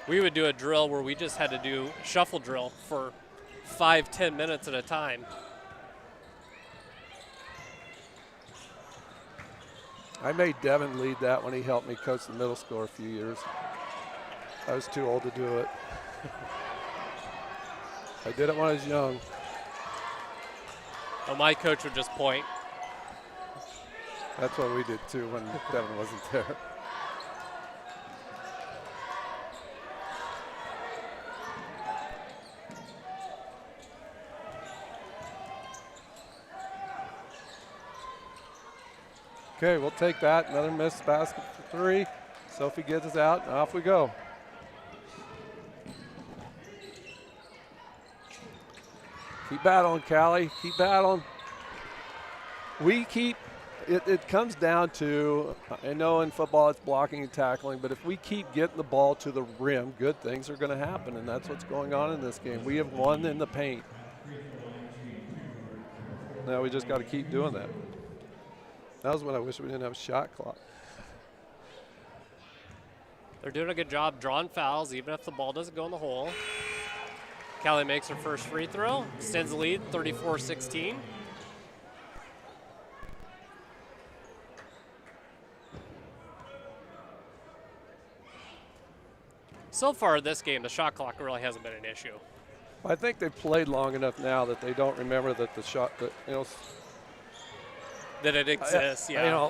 We would do a drill where we just had to do shuffle drill for 5-10 minutes at a time. I made Devin lead that when he helped me coach the middle school a few years. I was too old to do it. I did it when I was young. Well, my coach would just point. That's what we did too when Devin wasn't there. Okay, we'll take that. Another missed basket for 3. Sophie gets us out, and off we go. Keep battling, Callie. Keep battling. It comes down to, I know in football it's blocking and tackling, but if we keep getting the ball to the rim, good things are going to happen, and that's what's going on in this game. We have won in the paint. Now we just got to keep doing that. That was when I wish we didn't have a shot clock. They're doing a good job drawing fouls, even if the ball doesn't go in the hole. Callie makes her first free throw, extends the lead, 34-16. So far this game, the shot clock really hasn't been an issue. I think they've played long enough now that they don't remember that the shot, that it exists, yeah.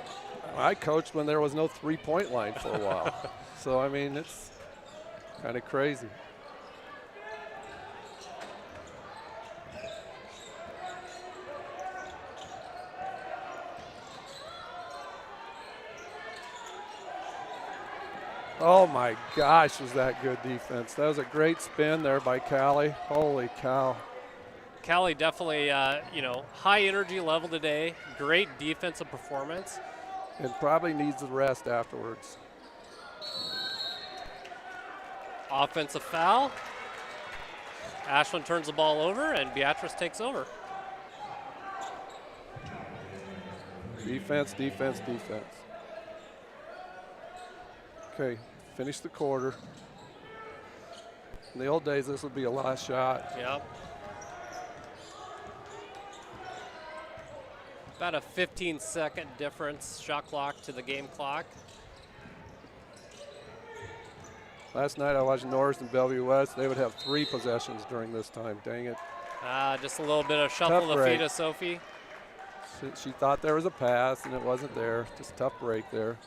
I coached when there was no three-point line for a while. So, I mean, it's kind of crazy. Oh my gosh, was that good defense. That was a great spin there by Callie. Holy cow. Callie definitely, high energy level today. Great defensive performance. And probably needs the rest afterwards. Offensive foul. Ashland turns the ball over, and Beatrice takes over. Defense, defense, defense. Okay, finish the quarter. In the old days, this would be a last shot. Yep. About a 15-second difference, shot clock to the game clock. Last night I watched Norris and Bellevue West. They would have 3 possessions during this time. Dang it. Just a little bit of shuffle Tough the break. feet of Sophie. She thought there was a pass, and it wasn't there. Just a tough break there.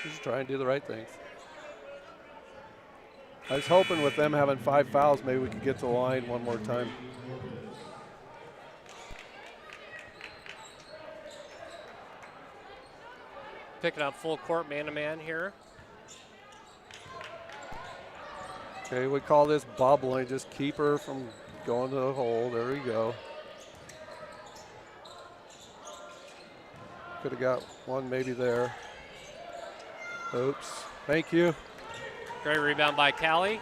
She's trying to do the right things. I was hoping with them having 5 fouls, maybe we could get to the line one more time. Picking up full court man-to-man here. Okay, we call this bubbling. Just keep her from going to the hole. There we go. Could have got one maybe there. Oops. Thank you. Great rebound by Callie.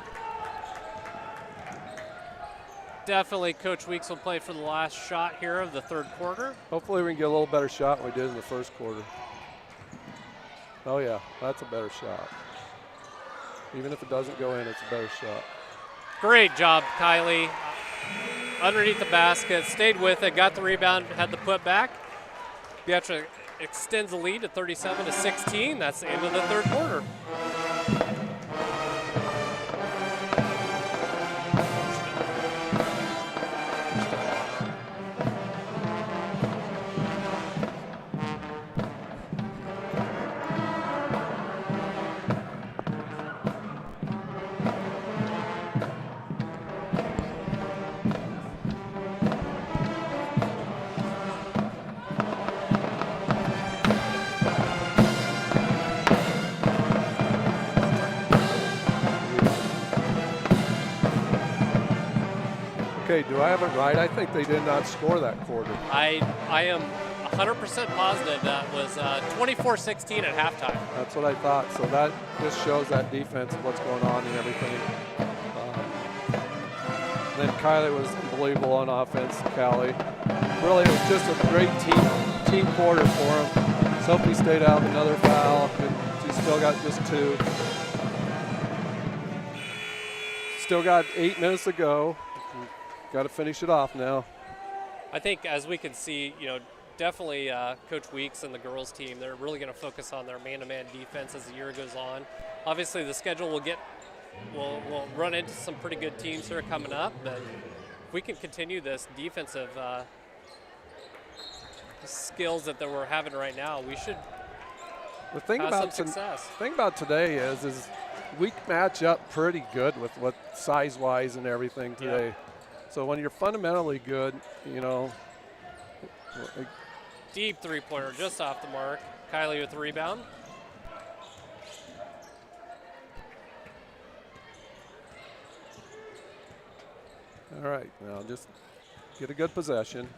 Definitely Coach Weeks will play for the last shot here of the third quarter. Hopefully we can get a little better shot than we did in the first quarter. Oh yeah, that's a better shot. Even if it doesn't go in, it's a better shot. Great job, Kylie. Underneath the basket, stayed with it, got the rebound, had the put back. Beatrice extends the lead to 37-16. That's the end of the third quarter. Okay, do I have it right? I think they did not score that quarter. I am 100% positive that was 24-16 at halftime. That's what I thought. So that just shows that defense of what's going on and everything. Then Kylie was unbelievable on offense. Callie. Really, it was just a great team quarter for them. Sophie stayed out another foul, and she still got just 2. Still got 8 minutes to go. Got to finish it off now. I think as we can see, definitely Coach Weeks and the girls team, they're really going to focus on their man-to-man defense as the year goes on. Obviously, the schedule we'll run into some pretty good teams here coming up, but if we can continue this defensive skills that we're having right now, we should have some success. The thing about today is we match up pretty good with what size-wise and everything today. Yeah. So when you're fundamentally good, Deep three-pointer just off the mark. Kylie with the rebound. All right, now just get a good possession.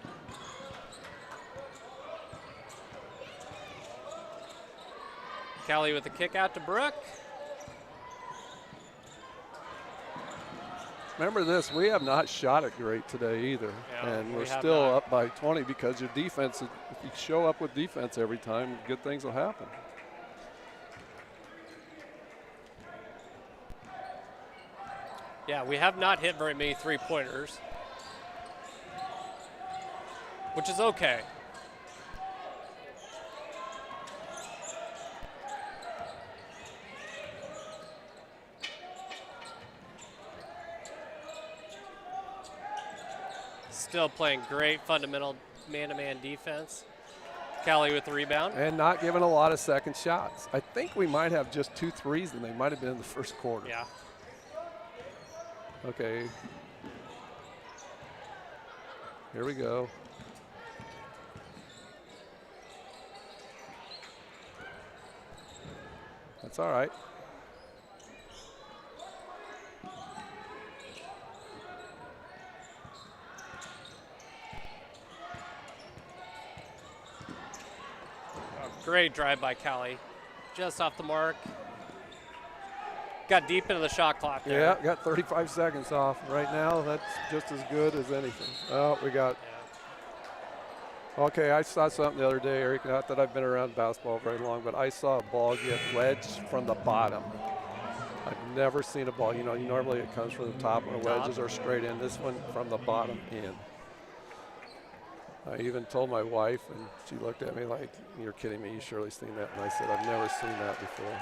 Callie with the kick out to Brooke. Remember this, we have not shot it great today either. Yeah, and we we're have still not. up by 20 because your defense, if you show up with defense every time, good things will happen. Yeah, we have not hit very many three-pointers, which is okay. Still playing great fundamental man-to-man defense. Callie with the rebound. And not giving a lot of second shots. I think we might have just 2 threes, and they might have been in the first quarter. Yeah. Okay. Here we go. That's all right. Great drive by Callie. just off the mark. Got deep into the shot clock there. Yeah, got 35 seconds off. Right now, that's just as good as anything. Oh, we got. Yeah. Okay, I saw something the other day, Eric. Not that I've been around basketball very long, but I saw a ball get wedged from the bottom. I've never seen a ball. You know, normally it comes from the top and the wedges are straight in. This one from the bottom in. I even told my wife, and she looked at me like, "You're kidding me, you surely seen that." And I said, "I've never seen that before."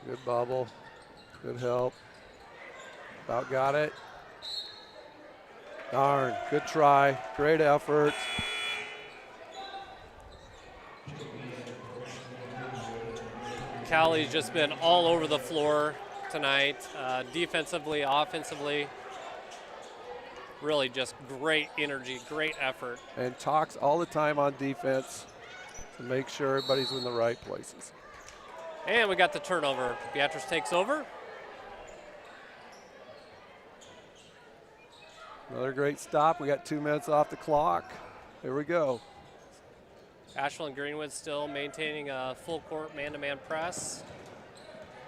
Good bubble, good help. About got it. Darn, good try, great effort. Callie's just been all over the floor tonight, defensively, offensively. Really just great energy, great effort. And talks all the time on defense to make sure everybody's in the right places. And we got the turnover. Beatrice takes over. Another great stop. We got 2 minutes off the clock. Here we go. Ashland Greenwood still maintaining a full court man-to-man press,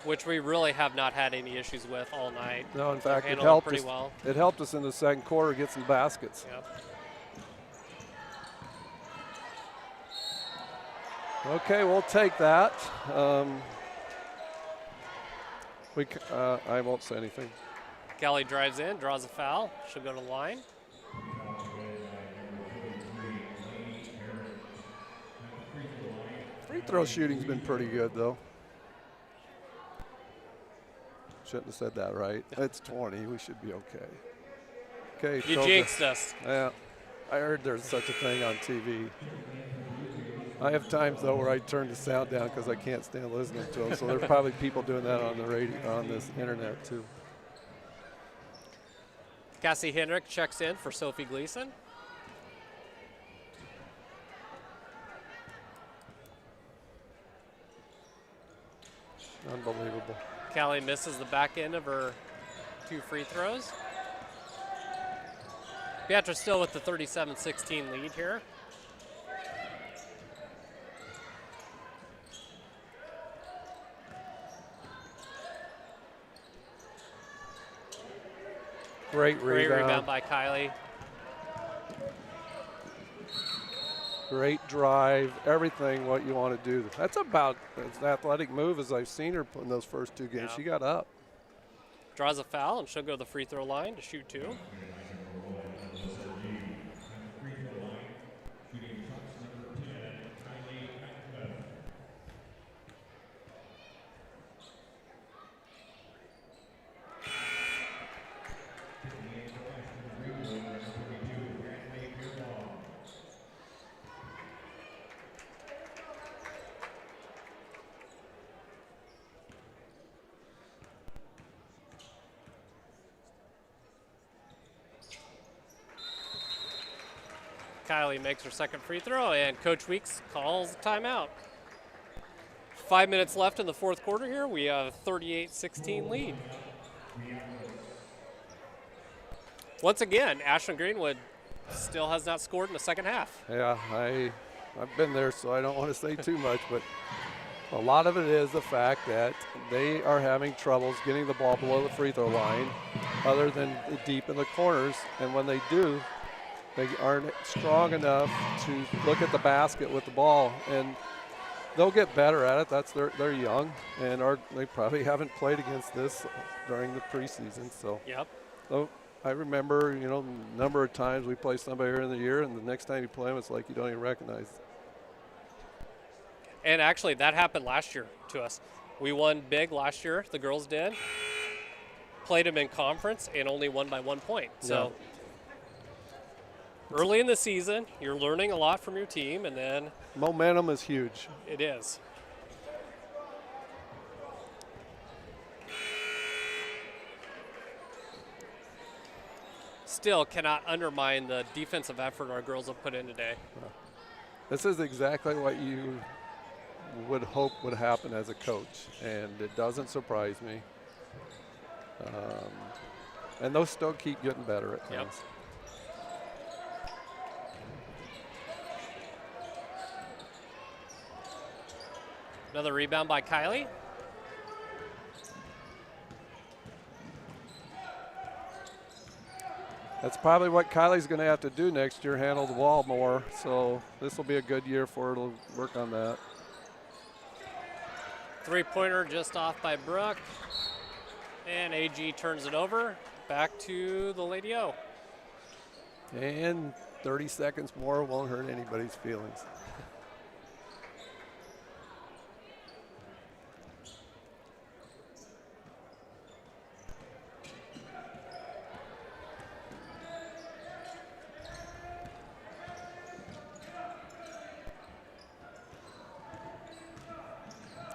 which we really have not had any issues with all night. No, in fact, it helped us in the second quarter get some baskets. Yep. Okay, we'll take that. I won't say anything. Callie drives in, draws a foul. She'll go to the line. Free throw shooting's been pretty good, though. Shouldn't have said that, right? It's 20. We should be okay. Okay. You jinxed us. Yeah. I heard there's such a thing on TV. I have times, though, where I turn the sound down because I can't stand listening to them. So there's probably people doing that on the radio, on this internet, too. Cassie Hendrick checks in for Sophie Gleason. Unbelievable. Callie misses the back end of her 2 free throws. Beatrice still with the 37-16 lead here. Great rebound. Great rebound by Kylie. Great drive, everything what you want to do. That's about as athletic move as I've seen her in those first 2 games. Yeah. She got up. Draws a foul, and she'll go to the free throw line to shoot 2. Kylie makes her second free throw, and Coach Weeks calls timeout. 5 minutes left in the fourth quarter here. We have a 38-16 lead. Once again, Ashland Greenwood still has not scored in the second half. Yeah, I've been there, so I don't want to say too much, but a lot of it is the fact that they are having troubles getting the ball below the free throw line other than deep in the corners, and when they do, they aren't strong enough to look at the basket with the ball, and they'll get better at it. They're young, and they probably haven't played against this during the preseason. So, yep. So I remember, a number of times we play somebody here in the year, and the next time you play them, it's like you don't even recognize them. And actually, that happened last year to us. We won big last year. The girls did. Played them in conference and only won by 1 point. So. Yeah. Early in the season, you're learning a lot from your team, and then momentum is huge. It is. still cannot undermine the defensive effort our girls have put in today. This is exactly what you would hope would happen as a coach, and it doesn't surprise me. And those still keep getting better at times. Yep. Another rebound by Kylie. That's probably what Kylie's going to have to do next year, handle the ball more. So this will be a good year for her to work on that. Three-pointer just off by Brooke. And AG turns it over. Back to the Lady O. And 30 seconds more won't hurt anybody's feelings.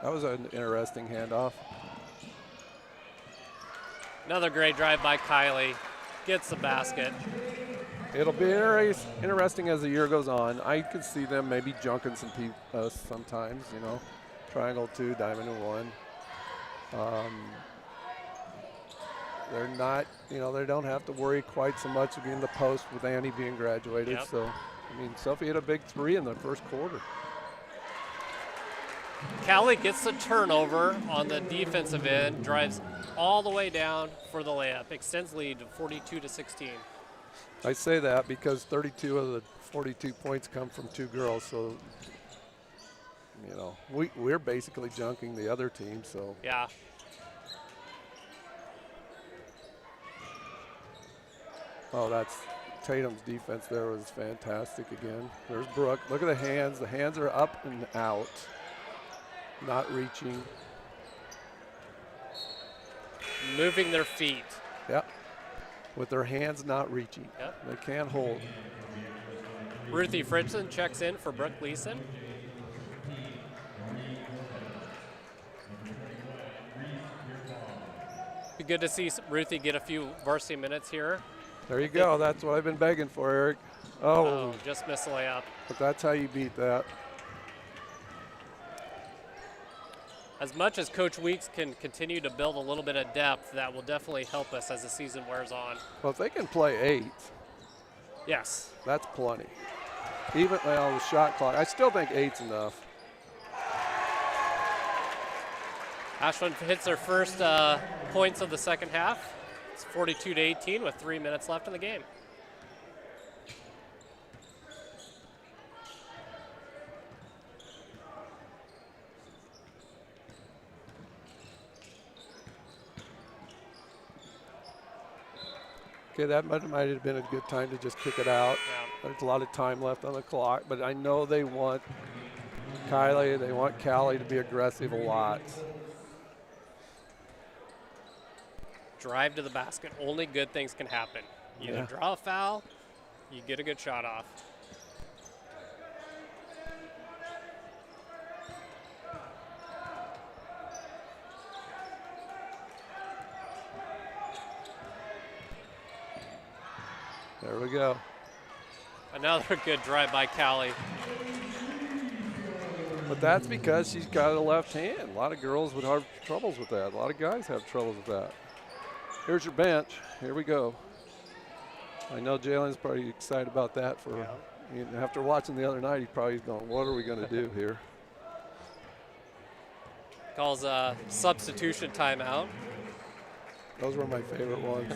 That was an interesting handoff. Another great drive by Kylie. Gets the basket. It'll be very interesting as the year goes on. I could see them maybe junking some people sometimes, you know, triangle 2, diamond 1. They're not, you know, they don't have to worry quite so much being the post with Annie being graduated. Yep. So, I mean, Sophie hit a big 3 in the first quarter. Callie gets the turnover on the defensive end, drives all the way down for the layup, extends lead to 42-16. I say that because 32 of the 42 points come from 2 girls, so you know we're basically junking the other team. So yeah. Oh, that's Tatum's defense there was fantastic again. There's Brooke. Look at the hands. The hands are up and out, not reaching. Moving their feet. Yep. With their hands not reaching. Yep. They can't hold. Ruthie Fritson checks in for Brooke Leeson. Be good to see Ruthie get a few varsity minutes here. There you go. That's what I've been begging for, Eric. Oh, just missed the layup. But that's how you beat that. As much as Coach Weeks can continue to build a little bit of depth, that will definitely help us as the season wears on. Well, if they can play 8, yes, that's plenty. Even the shot clock, I still think 8's enough. Ashland hits their first points of the second half. It's 42-18 with 3 minutes left in the game. Okay, that might have been a good time to just kick it out. Yeah. There's a lot of time left on the clock, but I know they want Kylie, they want Callie to be aggressive a lot. Drive to the basket. Only good things can happen. You either draw a foul, you get a good shot off. There we go. Another good drive by Callie. But that's because she's got a left hand. A lot of girls would have troubles with that. A lot of guys have troubles with that. Here's your bench. Here we go. I know Jalen's probably excited about that. After watching the other night, he's probably going, what are we going to do here? Calls a substitution timeout. Those were my favorite ones.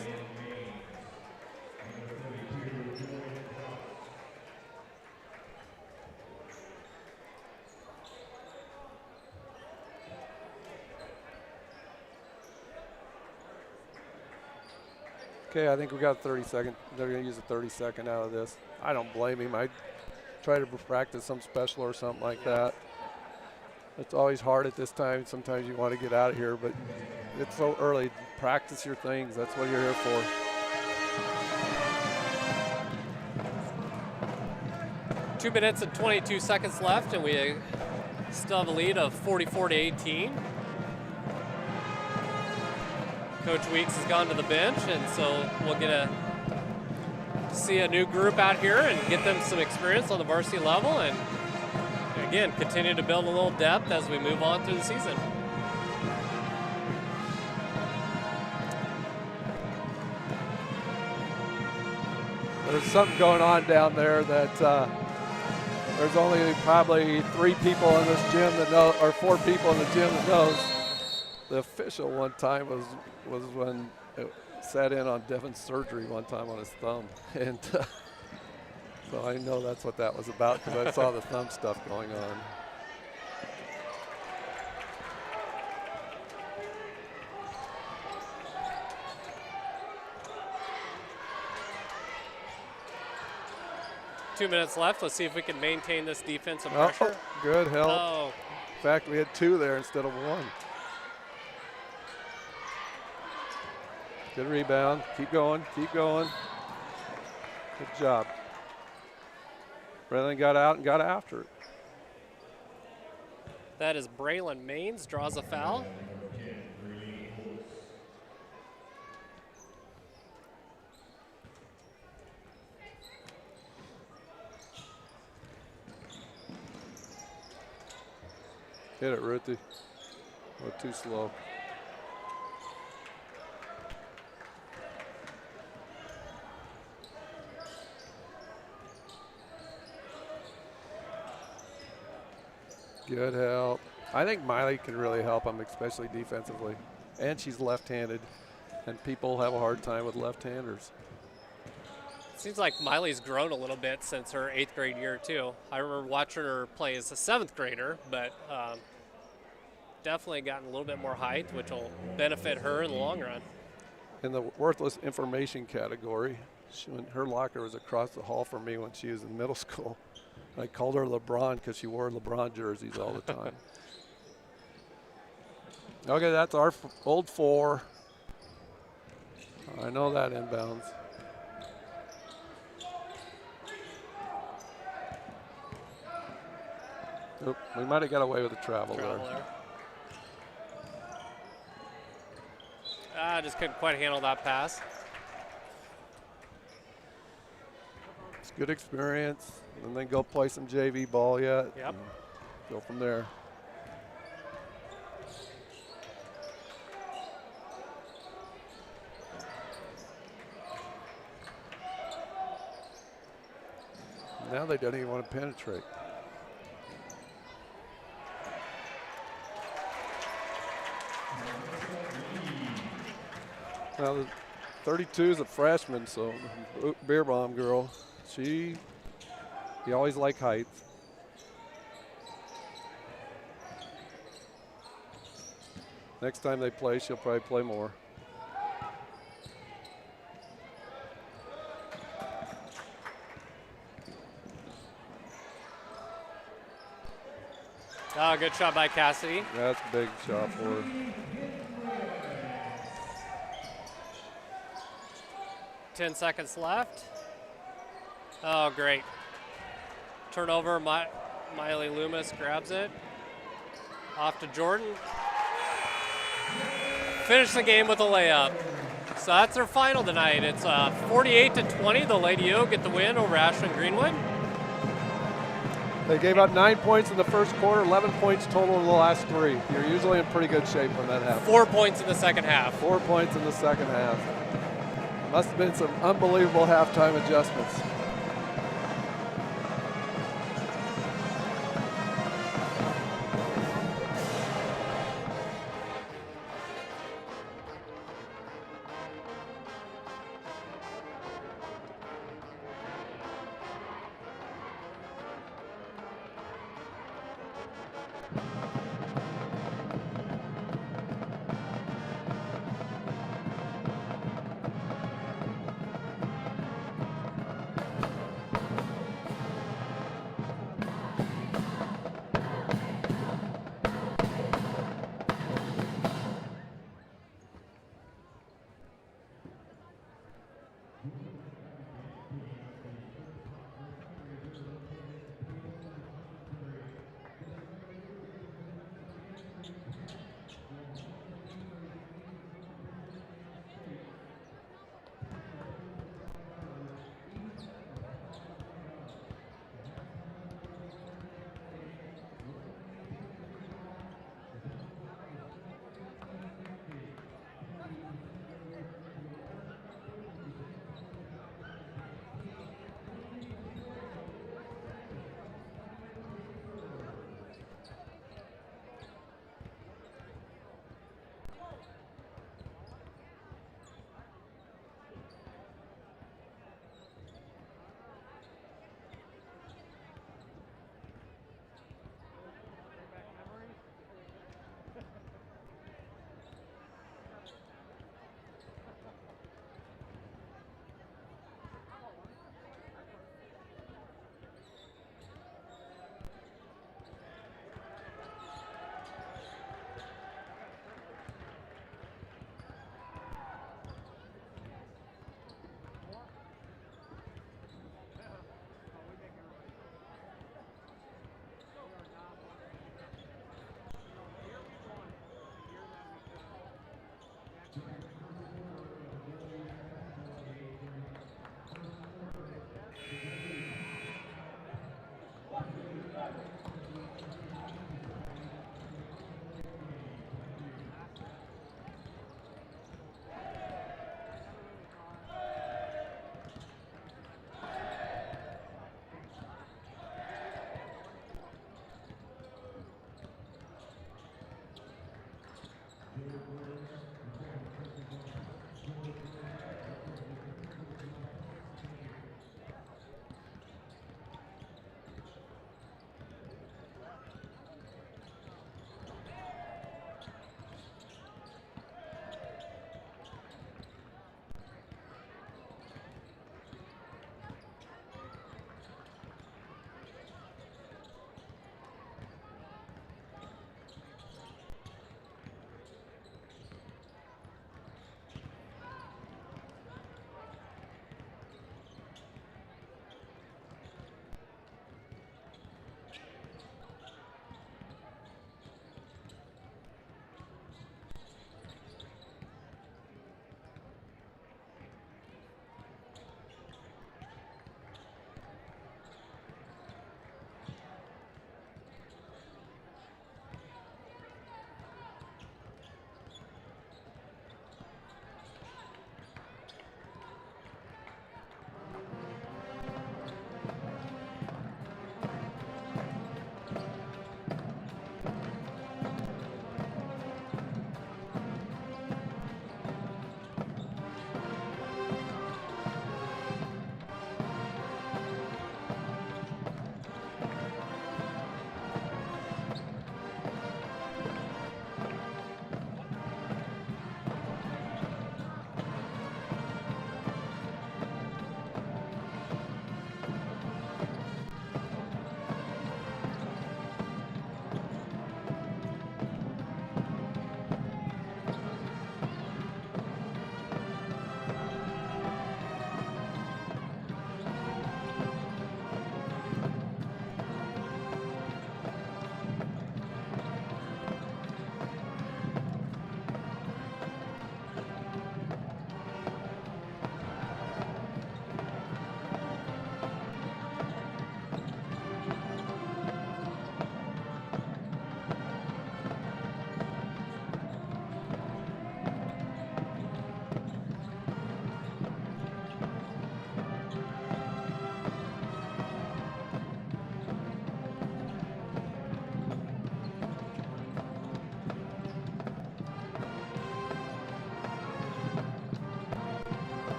Okay, I think we got 30 seconds. They're going to use a 30-second out of this. I don't blame him. I'd try to practice some special or something like that. It's always hard at this time. Sometimes you want to get out of here, but it's so early. Practice your things. That's what you're here for. Two minutes and 22 seconds left, and we still have a lead of 44-18. Coach Weeks has gone to the bench, and so we'll get a to see a new group out here and get them some experience on the varsity level, and again, continue to build a little depth as we move on through the season. There's something going on down there that there's only probably 3 people in this gym that know, or 4 people in the gym that knows. The official one time was when it sat in on Devin's surgery one time on his thumb, and so I know that's what that was about because I saw the thumb stuff going on. Two minutes left. Let's see if we can maintain this defensive pressure. Good help. Oh. In fact, we had 2 there instead of 1. Good rebound. Keep going. Keep going. Good job. Braylon got out and got after it. That is Braylon Maines, draws a foul. Hit it, Ruthie. Oh, too slow. Good help. I think Miley can really help him, especially defensively. And she's left-handed, and people have a hard time with left-handers. Seems like Miley's grown a little bit since her 8th grade year too. I remember watching her play as a 7th grader, but definitely gotten a little bit more height, which will benefit her in the long run. In the worthless information category, her locker was across the hall from me when she was in middle school. I called her LeBron because she wore LeBron jerseys all the time. Okay, that's our old 4. I know that inbounds. Oop, we might have got away with a travel there. Just couldn't quite handle that pass. It's good experience, and then go play some JV ball yet. Yep. Go from there. Now they don't even want to penetrate. Now the 32 is a freshman, so Beer Bomb girl, you always like height. Next time they play, she'll probably play more. Oh, good shot by Cassidy. That's a big shot for her. 10 seconds left. Oh, great. Turnover, Miley Loomis grabs it. Off to Jordan. Finish the game with a layup. So that's their final tonight. It's 48-20. The Lady O get the win over Ashland Greenwood. They gave up 9 points in the first quarter, 11 points total in the last 3. You're usually in pretty good shape when that happens. 4 points in the second half. 4 points in the second half. Must have been some unbelievable halftime adjustments.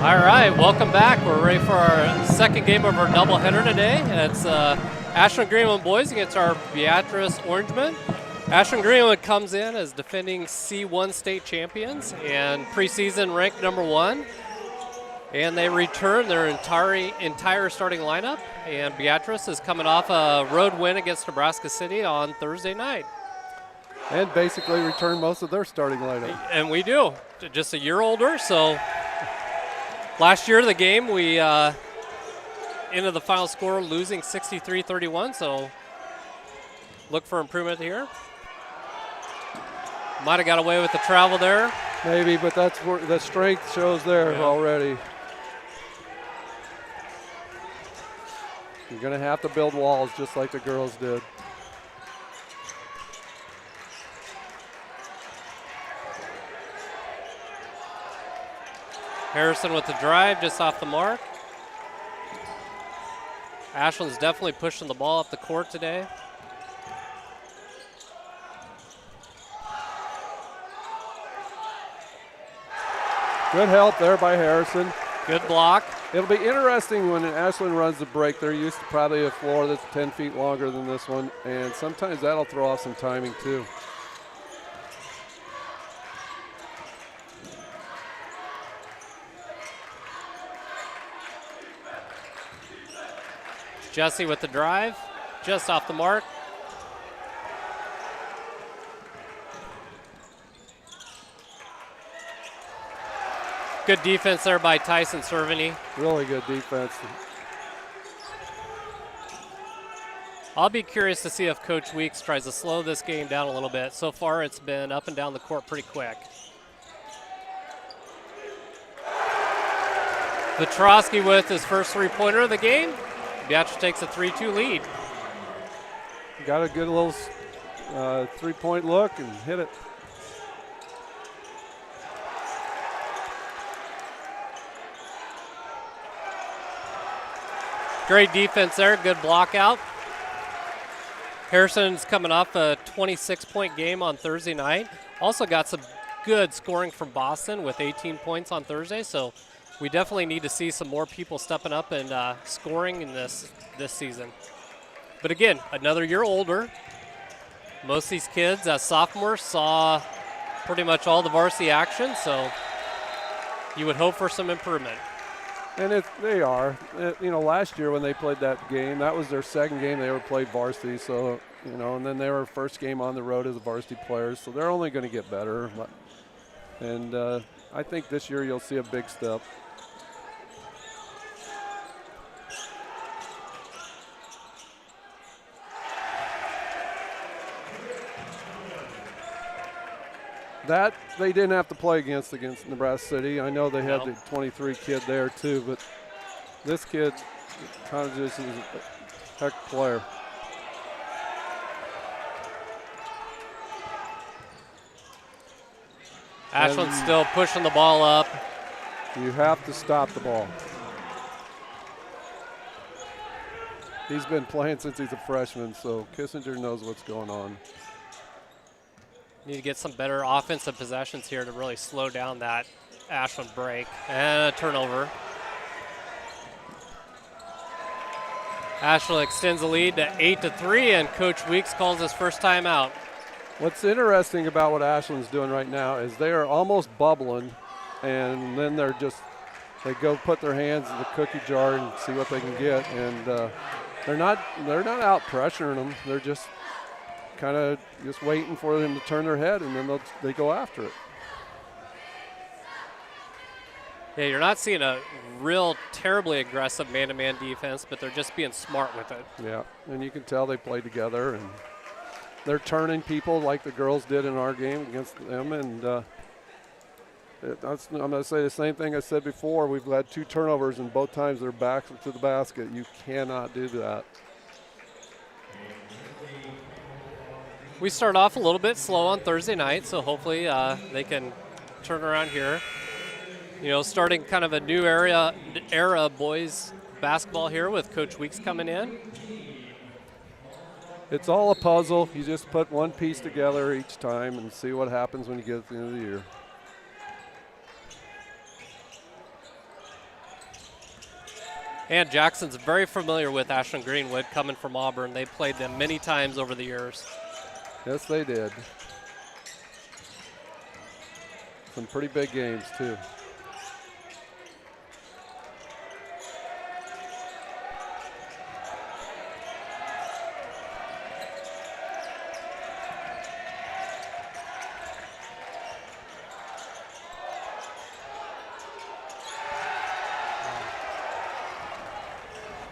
All right, welcome back. We're ready for our second game of our doubleheader today. It's Ashland Greenwood boys against our Beatrice Orangemen. Ashland Greenwood comes in as defending C1 state champions and preseason ranked #1. And they return their entire starting lineup. And Beatrice is coming off a road win against Nebraska City on Thursday night. And basically return most of their starting lineup. And we do, just a year older, so last year of the game, we ended the final score losing 63-31, so look for improvement here. Might have got away with the travel there. Maybe, but that's where the strength shows there already. You're going to have to build walls just like the girls did. Harrison with the drive, just off the mark. Ashland's definitely pushing the ball up the court today. Good help there by Harrison. Good block. It'll be interesting when Ashland runs the break. They're used to probably a floor that's 10 feet longer than this one, and sometimes that'll throw off some timing too. Jesse with the drive, just off the mark. Good defense there by Tyson Cerveny. Really good defense. I'll be curious to see if Coach Weeks tries to slow this game down a little bit. So far, it's been up and down the court pretty quick. Petrosky with his first three-pointer of the game. Beatrice takes a 3-2 lead. Got a good little three-point look and hit it. Great defense there, good block out. Harrison's coming off a 26-point game on Thursday night. Also got some good scoring from Boston with 18 points on Thursday, so we definitely need to see some more people stepping up and scoring in this season. But again, another year older. Most of these kids as sophomores saw pretty much all the varsity action, so you would hope for some improvement. And they are. You know, last year when they played that game, that was their second game they ever played varsity. So, you know, and then they were first game on the road as a varsity players. So they're only going to get better. And I think this year you'll see a big step. That they didn't have to play against Nebraska City. I know they had the 23 kid there too, but this kid kind of just is a heck player. Ashland's still pushing the ball up. You have to stop the ball. He's been playing since he's a freshman, so Kissinger knows what's going on. Need to get some better offensive possessions here to really slow down that Ashland break. And a turnover. Ashland extends the lead to 8-3, and Coach Weeks calls his first timeout. What's interesting about what Ashland's doing right now is they are almost bubbling, and then they go put their hands in the cookie jar and see what they can get. And they're not out pressuring them. They're just kind of just waiting for them to turn their head, and then they go after it. Yeah, you're not seeing a real terribly aggressive man-to-man defense, but they're just being smart with it. Yeah, and you can tell they play together, and they're turning people like the girls did in our game against them. And I'm going to say the same thing I said before. We've had 2 turnovers, and both times they're back to the basket. You cannot do that. We start off a little bit slow on Thursday night, so hopefully they can turn around here. You know, starting kind of a new era boys basketball here with Coach Weeks coming in. It's all a puzzle. You just put one piece together each time and see what happens when you get to the end of the year. And Jackson's very familiar with Ashland Greenwood, coming from Auburn. They played them many times over the years. Yes, they did. Some pretty big games, too.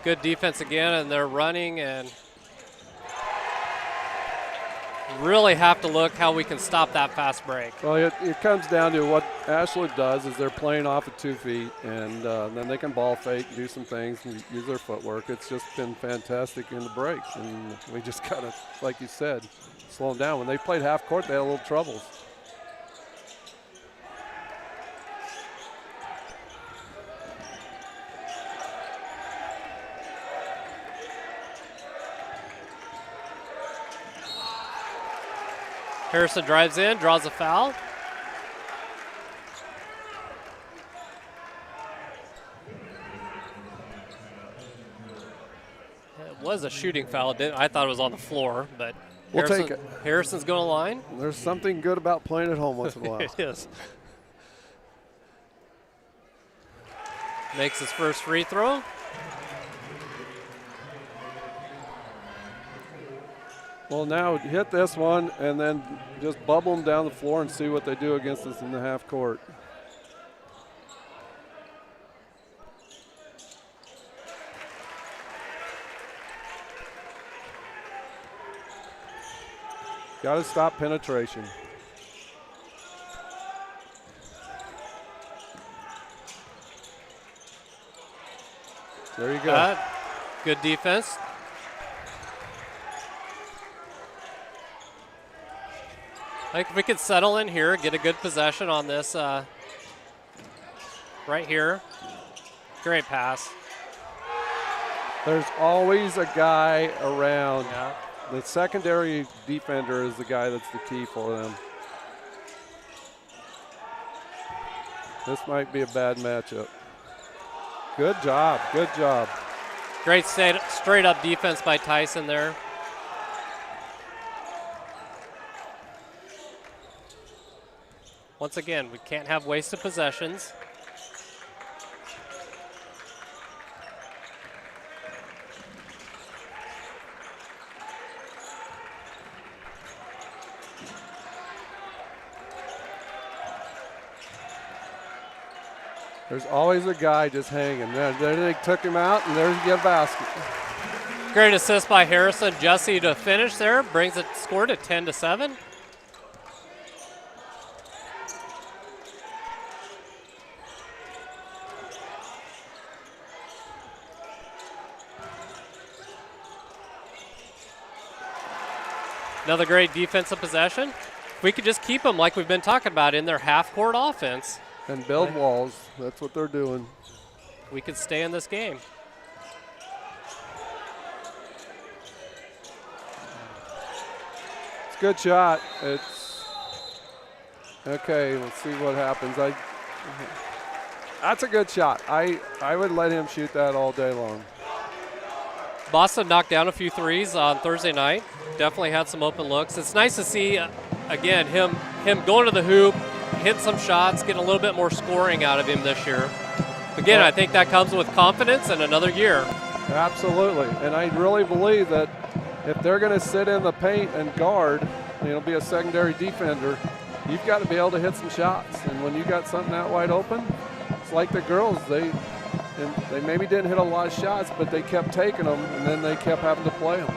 Good defense again, and they're running and really have to look how we can stop that fast break. Well, it comes down to what Ashland does is they're playing off of 2 feet, and then they can ball fake, do some things, and use their footwork. It's just been fantastic in the break, and we just got to, like you said, slow them down. When they played half court, they had a little troubles. Harrison drives in, draws a foul. It was a shooting foul. I thought it was on the floor, but We'll take it. Harrison's going to line. There's something good about playing at home once in a while. It is. Makes his first free throw. Well, now hit this one and then just bubble them down the floor and see what they do against us in the half court. Got to stop penetration. There you go. Good defense. I think if we could settle in here, get a good possession on this right here. Great pass. There's always a guy around. Yeah. The secondary defender is the guy that's the key for them. This might be a bad matchup. Good job, good job. Great straight up defense by Tyson there. Once again, we can't have wasted possessions. There's always a guy just hanging. There they took him out, and there's your basket. Great assist by Harrison. Jesse to finish there, brings it score to 10-7. Another great defensive possession. If we could just keep them like we've been talking about in their half-court offense. And build walls. That's what they're doing. We could stay in this game. It's a good shot. It's okay. Let's see what happens. That's a good shot. I would let him shoot that all day long. Boston knocked down a few threes on Thursday night. Definitely had some open looks. It's nice to see, again, him going to the hoop, hit some shots, get a little bit more scoring out of him this year. Again, I think that comes with confidence and another year. Absolutely. And I really believe that if they're going to sit in the paint and guard, be a secondary defender, you've got to be able to hit some shots. And when you got something that wide open, it's like the girls. They maybe didn't hit a lot of shots, but they kept taking them, and then they kept having to play them.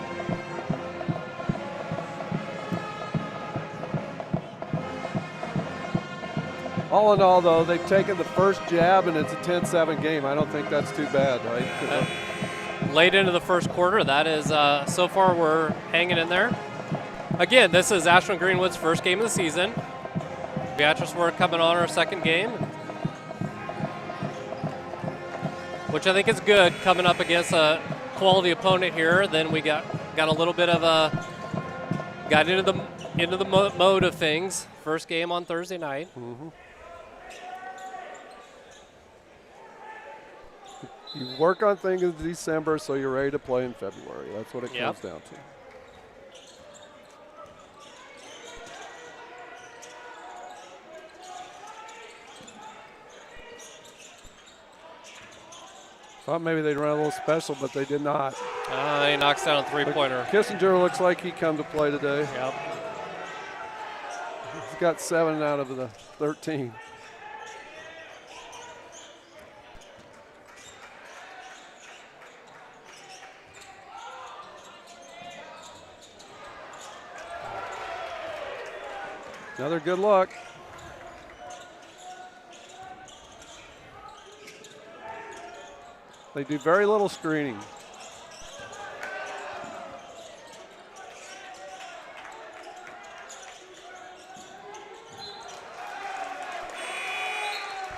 All in all, though, they've taken the first jab, and it's a 10-7 game. I don't think that's too bad, right? Late into the first quarter, that is, so far we're hanging in there. Again, this is Ashland Greenwood's first game of the season. Beatrice, we're coming on our second game, which I think is good coming up against a quality opponent here. Then we got a little bit of got into the mode of things. First game on Thursday night. Mm-hmm. You work on things in December so you're ready to play in February. That's what it comes down to. Thought maybe they'd run a little special, but they did not. He knocks down a three-pointer. Kissinger looks like he come to play today. Yep. He's got 7 out of the 13. Another good look. They do very little screening.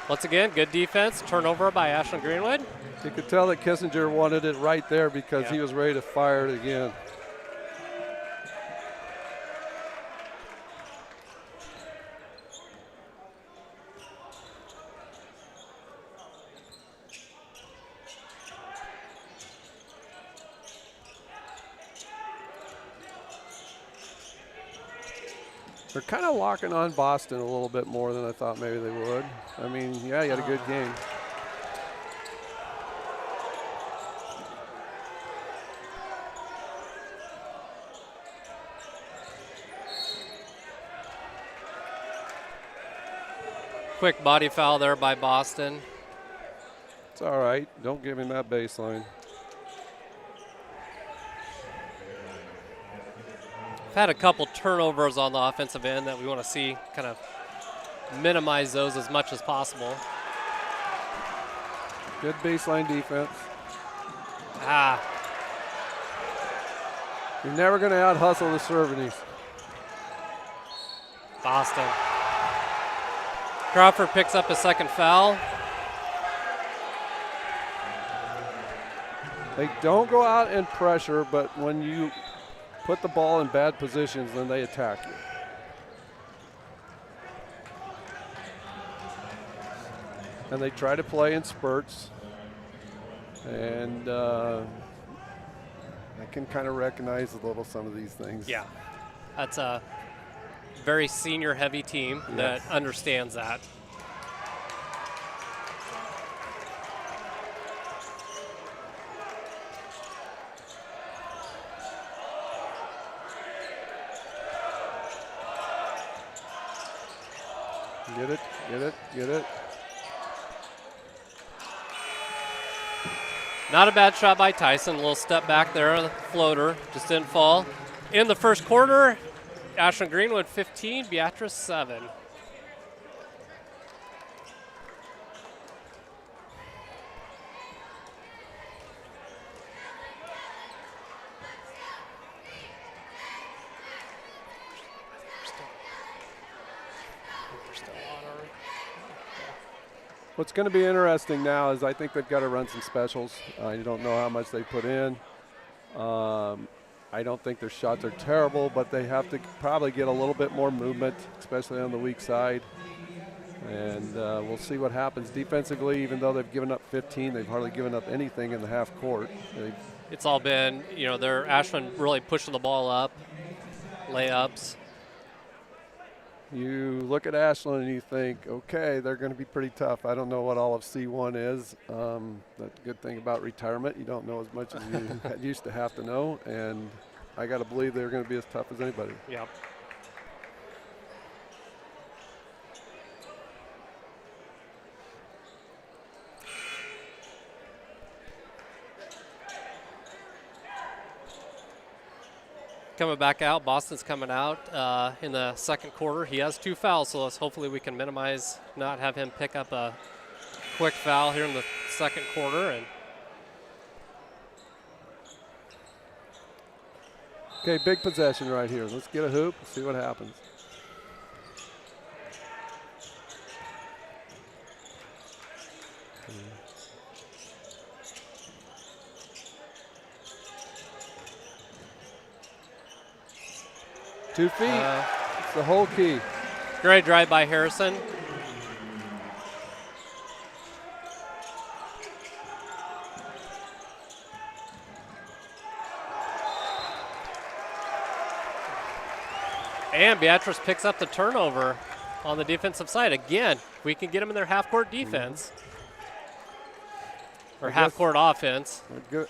Once again, good defense. Turnover by Ashland Greenwood. You could tell that Kissinger wanted it right there because he was ready to fire it again. They're kind of locking on Boston a little bit more than I thought maybe they would. I mean, yeah, you had a good game. Quick body foul there by Boston. It's all right. Don't give him that baseline. Had a couple turnovers on the offensive end that we want to see kind of minimize those as much as possible. Good baseline defense. You're never going to out-hustle the Cervantes. Boston. Crawford picks up his second foul. They don't go out and pressure, but when you put the ball in bad positions, then they attack you. And they try to play in spurts. And I can kind of recognize a little some of these things. Yeah, that's a very senior-heavy team that understands that. Get it, get it, get it. Not a bad shot by Tyson. A little step back there, the floater, just didn't fall. In the first quarter, Ashland Greenwood 15, Beatrice 7. What's going to be interesting now is I think they've got to run some specials. You don't know how much they put in. I don't think their shots are terrible, but they have to probably get a little bit more movement, especially on the weak side. And we'll see what happens defensively. Even though they've given up 15, they've hardly given up anything in the half court. It's all been, they're Ashland really pushing the ball up, layups. You look at Ashland and you think, okay, they're going to be pretty tough. I don't know what all of C1 is. The good thing about retirement, you don't know as much as you used to have to know. And I got to believe they're going to be as tough as anybody. Yep. Coming back out, Boston's coming out in the second quarter. He has 2 fouls, so hopefully we can minimize, not have him pick up a quick foul here in the second quarter. And okay, big possession right here. Let's get a hoop and see what happens. Two feet. It's the whole key. Great drive by Harrison. And Beatrice picks up the turnover on the defensive side. Again, we can get them in their half-court defense. Or half-court offense.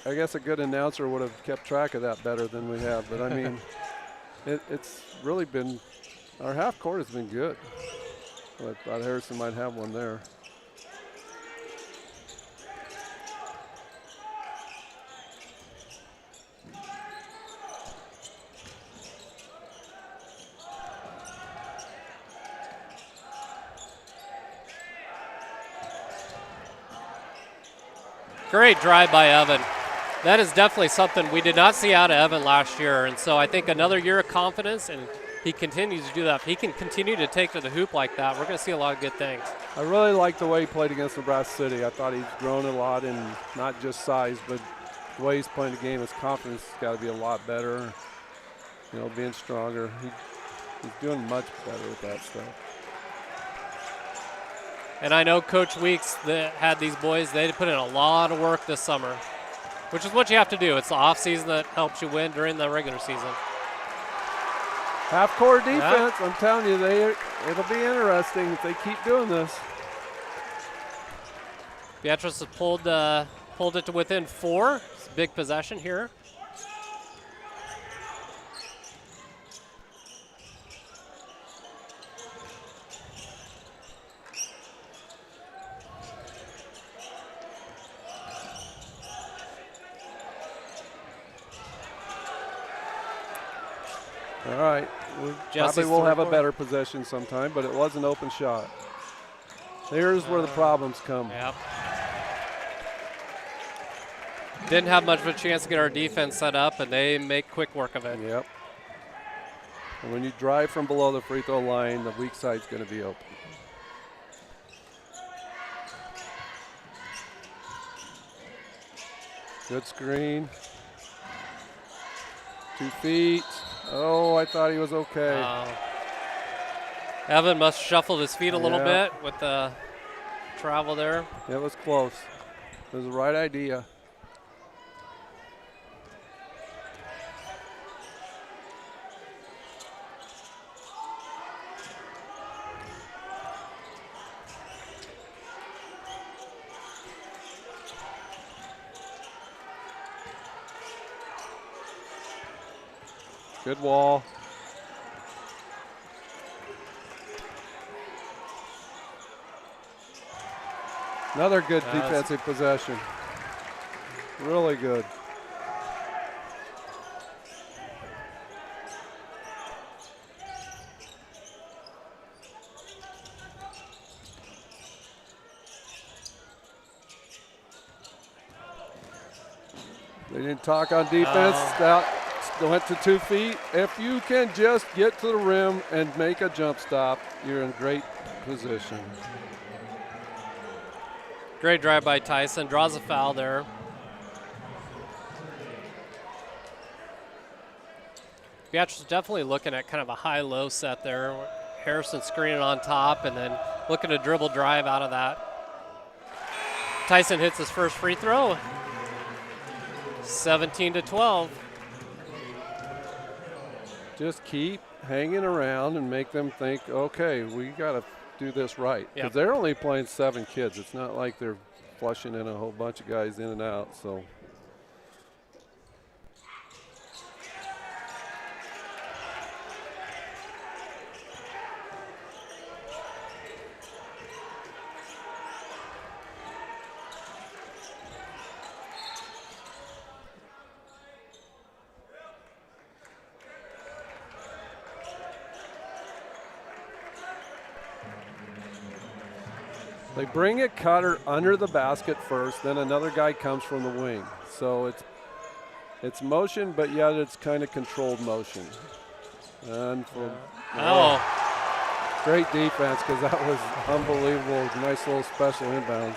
I guess a good announcer would have kept track of that better than we have. But, I mean, it's really been – our half-court has been good. I thought Harrison might have one there. Great drive by Evan. That is definitely something we did not see out of Evan last year. And so I think another year of confidence, and he continues to do that. If he can continue to take to the hoop like that, we're going to see a lot of good things. I really like the way he played against Nebraska City. I thought he's grown a lot in not just size, but the way he's playing the game, his confidence has got to be a lot better, being stronger. He's doing much better with that stuff. And I know Coach Weeks that had these boys, they put in a lot of work this summer, which is what you have to do. It's the off season that helps you win during the regular season. Half-court defense, I'm telling you, it'll be interesting if they keep doing this. Beatrice has pulled it to within 4. It's a big possession here. All right, probably will have a better possession sometime, but it was an open shot. Here's where the problems come. Yep. Didn't have much of a chance to get our defense set up, and they make quick work of it. Yep. And when you drive from below the free throw line, the weak side's going to be open. Good screen. 2 feet. Oh, I thought he was okay. Evan must shuffle his feet a little bit with the travel there. It was close. It was the right idea. Good wall. Another good defensive possession. Really good. They didn't talk on defense. That went to 2 feet. If you can just get to the rim and make a jump stop, you're in great position. Great drive by Tyson. Draws a foul there. Beatrice definitely looking at kind of a high-low set there. Harrison screening on top and then looking to dribble drive out of that. Tyson hits his first free throw. 17-12. Just keep hanging around and make them think, okay, we got to do this right. Because they're only playing 7 kids. It's not like they're flushing in a whole bunch of guys in and out. So. They bring a cutter under the basket first, then another guy comes from the wing. So it's motion, but yet it's kind of controlled motion. And great defense, because that was unbelievable. Nice little special inbounds.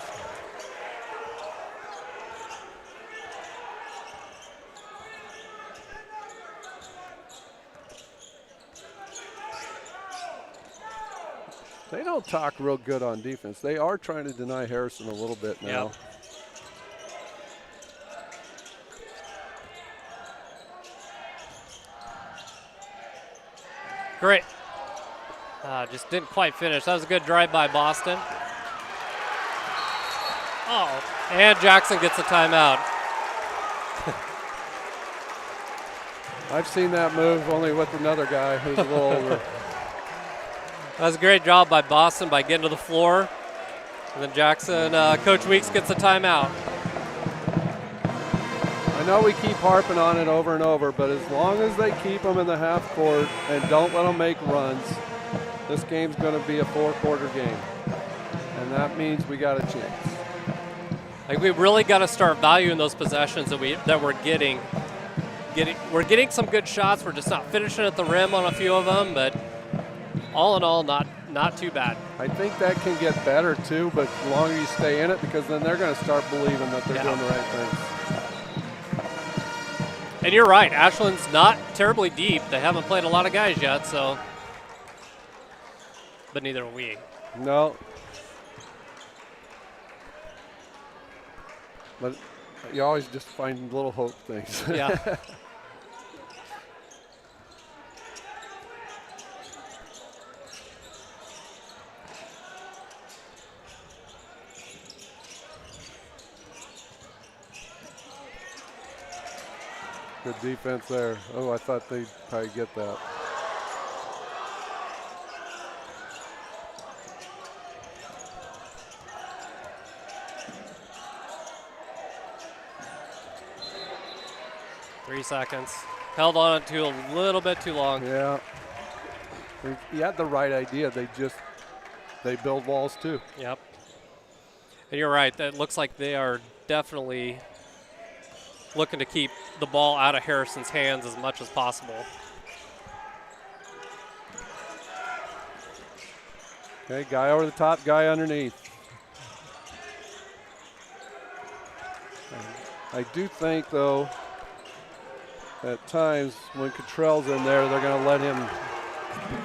They don't talk real good on defense. They are trying to deny Harrison a little bit now. Yep. Great. Just didn't quite finish. That was a good drive by Boston. Oh, and Jackson gets a timeout. I've seen that move only with another guy who's a little older. That was a great job by Boston by getting to the floor. And then Jackson, Coach Weeks gets a timeout. I know we keep harping on it over and over, but as long as they keep them in the half court and don't let them make runs, this game's going to be a 4-quarter game. And that means we got a chance. Like, we really got to start valuing those possessions that we're getting. We're getting some good shots. We're just not finishing at the rim on a few of them, but all in all, not too bad. I think that can get better too, but the longer you stay in it, because then they're going to start believing that they're doing the right things. And you're right, Ashland's not terribly deep. They haven't played a lot of guys yet, so. But neither are we. No. But you always just find little hope things. Yeah. Good defense there. Oh, I thought they'd probably get that. Three seconds. Held on it to a little bit too long. Yeah. He had the right idea. They build walls too. Yep. And you're right. That looks like they are definitely looking to keep the ball out of Harrison's hands as much as possible. Okay, guy over the top, guy underneath. I do think, though, at times when Cottrell's in there, they're going to let him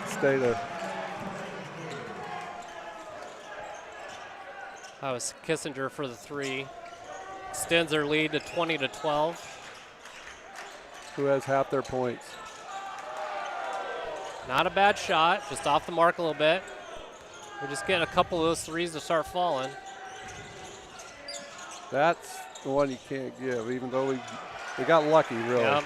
stay there. That was Kissinger for the three. Extends their lead to 20-12. Who has half their points? Not a bad shot, just off the mark a little bit. We're just getting a couple of those threes to start falling. That's the one you can't give, even though we got lucky, really. Yep.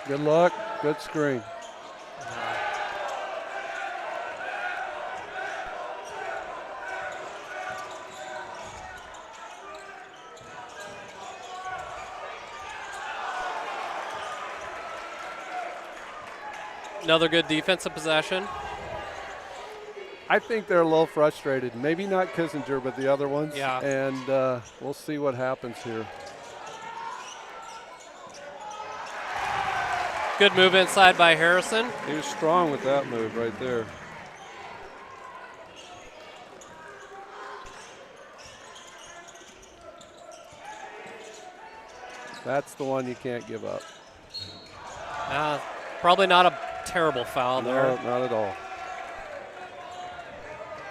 Good luck. Good screen. Another good defensive possession. I think they're a little frustrated. Maybe not Kissinger, but the other ones. Yeah. And we'll see what happens here. Good move inside by Harrison. He was strong with that move right there. That's the one you can't give up. Probably not a terrible foul there. No, not at all.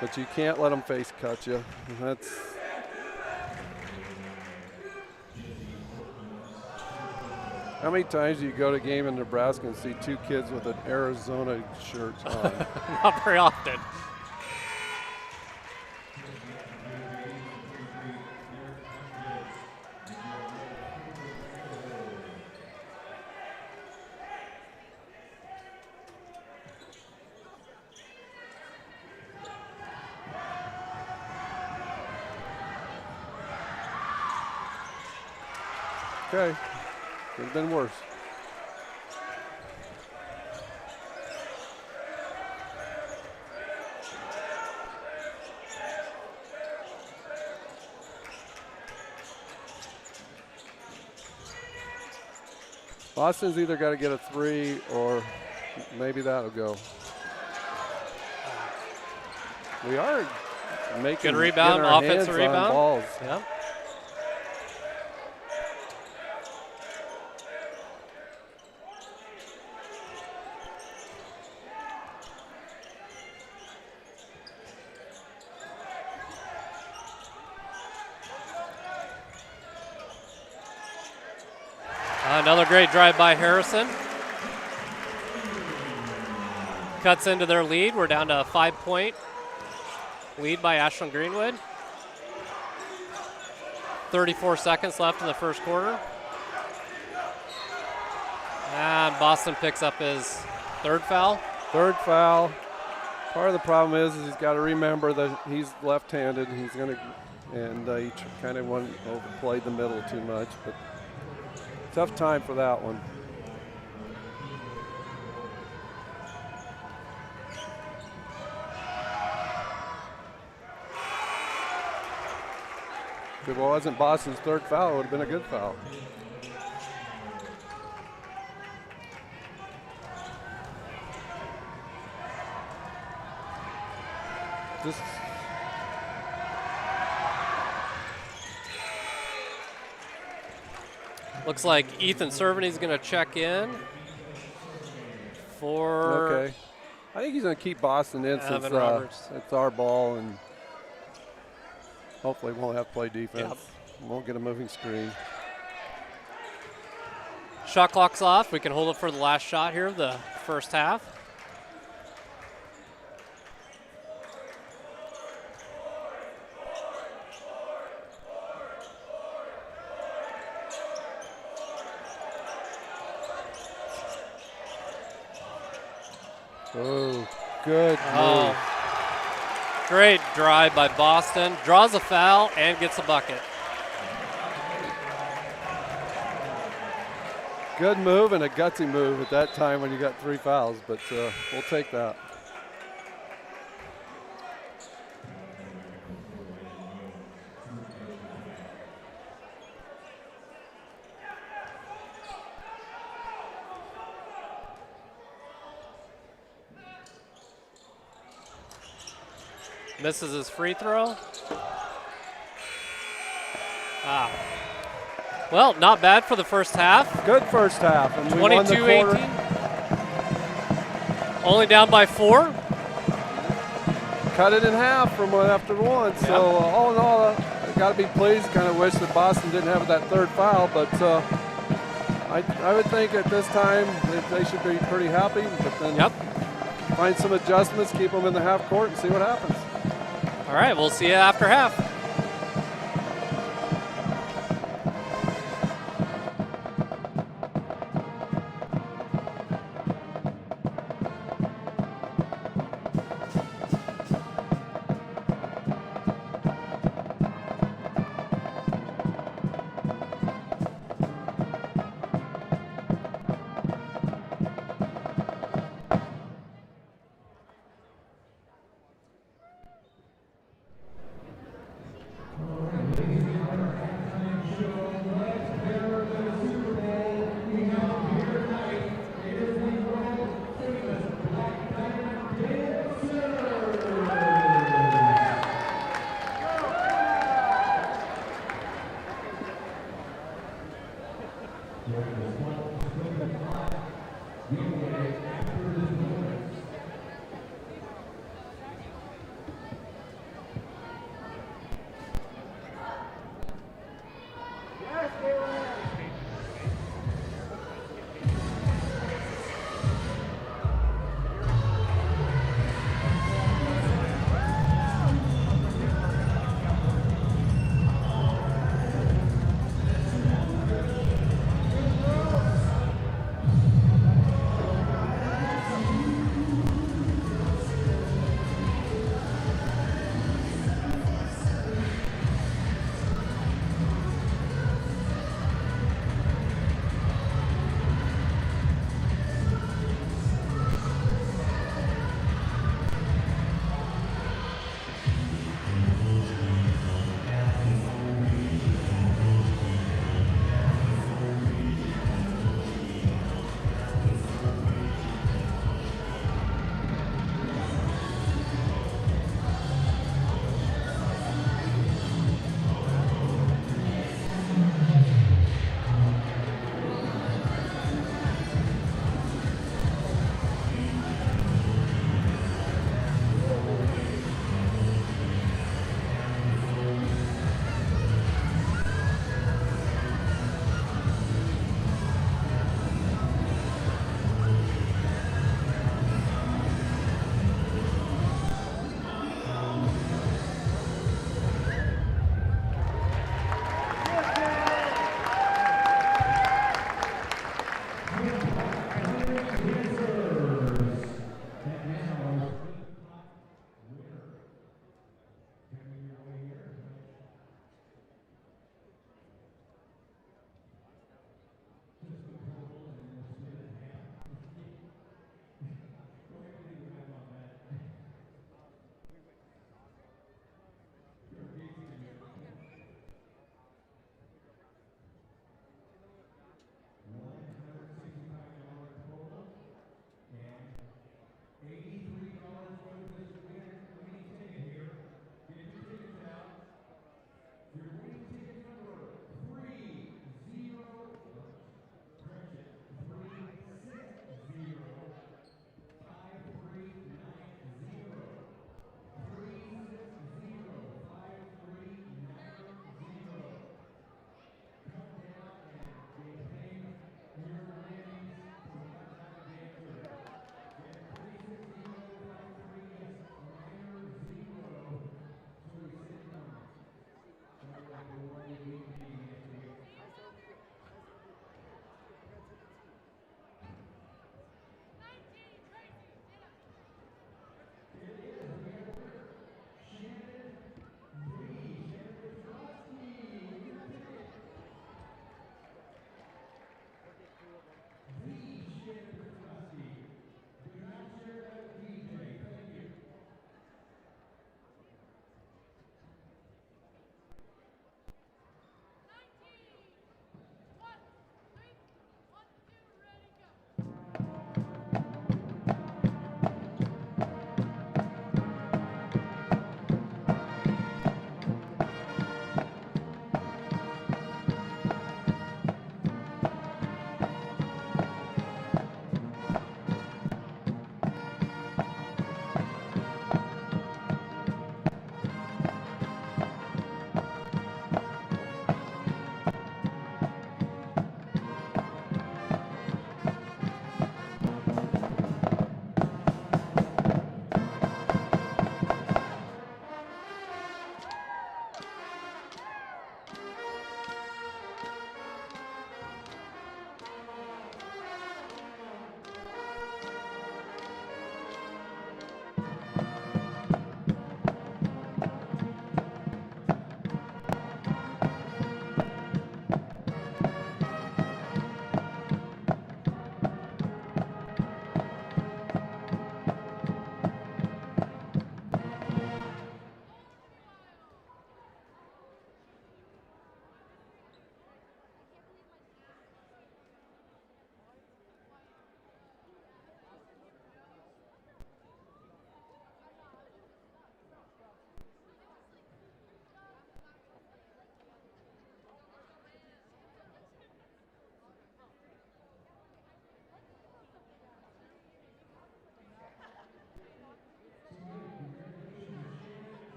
But you can't let them face cut you. That's how many times do you go to a game in Nebraska and see two kids with an Arizona shirt on? Not very often. Okay, could have been worse. Boston's either got to get a 3 or maybe that'll go. We are making good rebound, offensive rebound. Balls. Yep. Another great drive by Harrison. Cuts into their lead. We're down to a 5-point lead by Ashland Greenwood. 34 seconds left in the first quarter. And Boston picks up his third foul. Third foul. Part of the problem is he's got to remember that he's left-handed. He's going to, and he kind of overplayed the middle too much, but tough time for that one. If it wasn't Boston's third foul, it would have been a good foul. Just looks like Ethan Cervany's going to check in for. Okay. I think he's going to keep Boston in since it's our ball, and hopefully won't have to play defense. Yep. Won't get a moving screen. Shot clock's off. We can hold it for the last shot here of the first half. Oh, good move. Great drive by Boston. Draws a foul and gets a bucket. Good move and a gutsy move at that time when you got 3 fouls, but we'll take that. Misses his free throw. Well, not bad for the first half. Good first half. And 22-18. Only down by 4. Cut it in half from one after one. Yep. So all in all, I got to be pleased. Kind of wish that Boston didn't have that third foul, but I would think at this time that they should be pretty happy. But then find some adjustments, keep them in the half court, and see what happens. All right, we'll see you after half.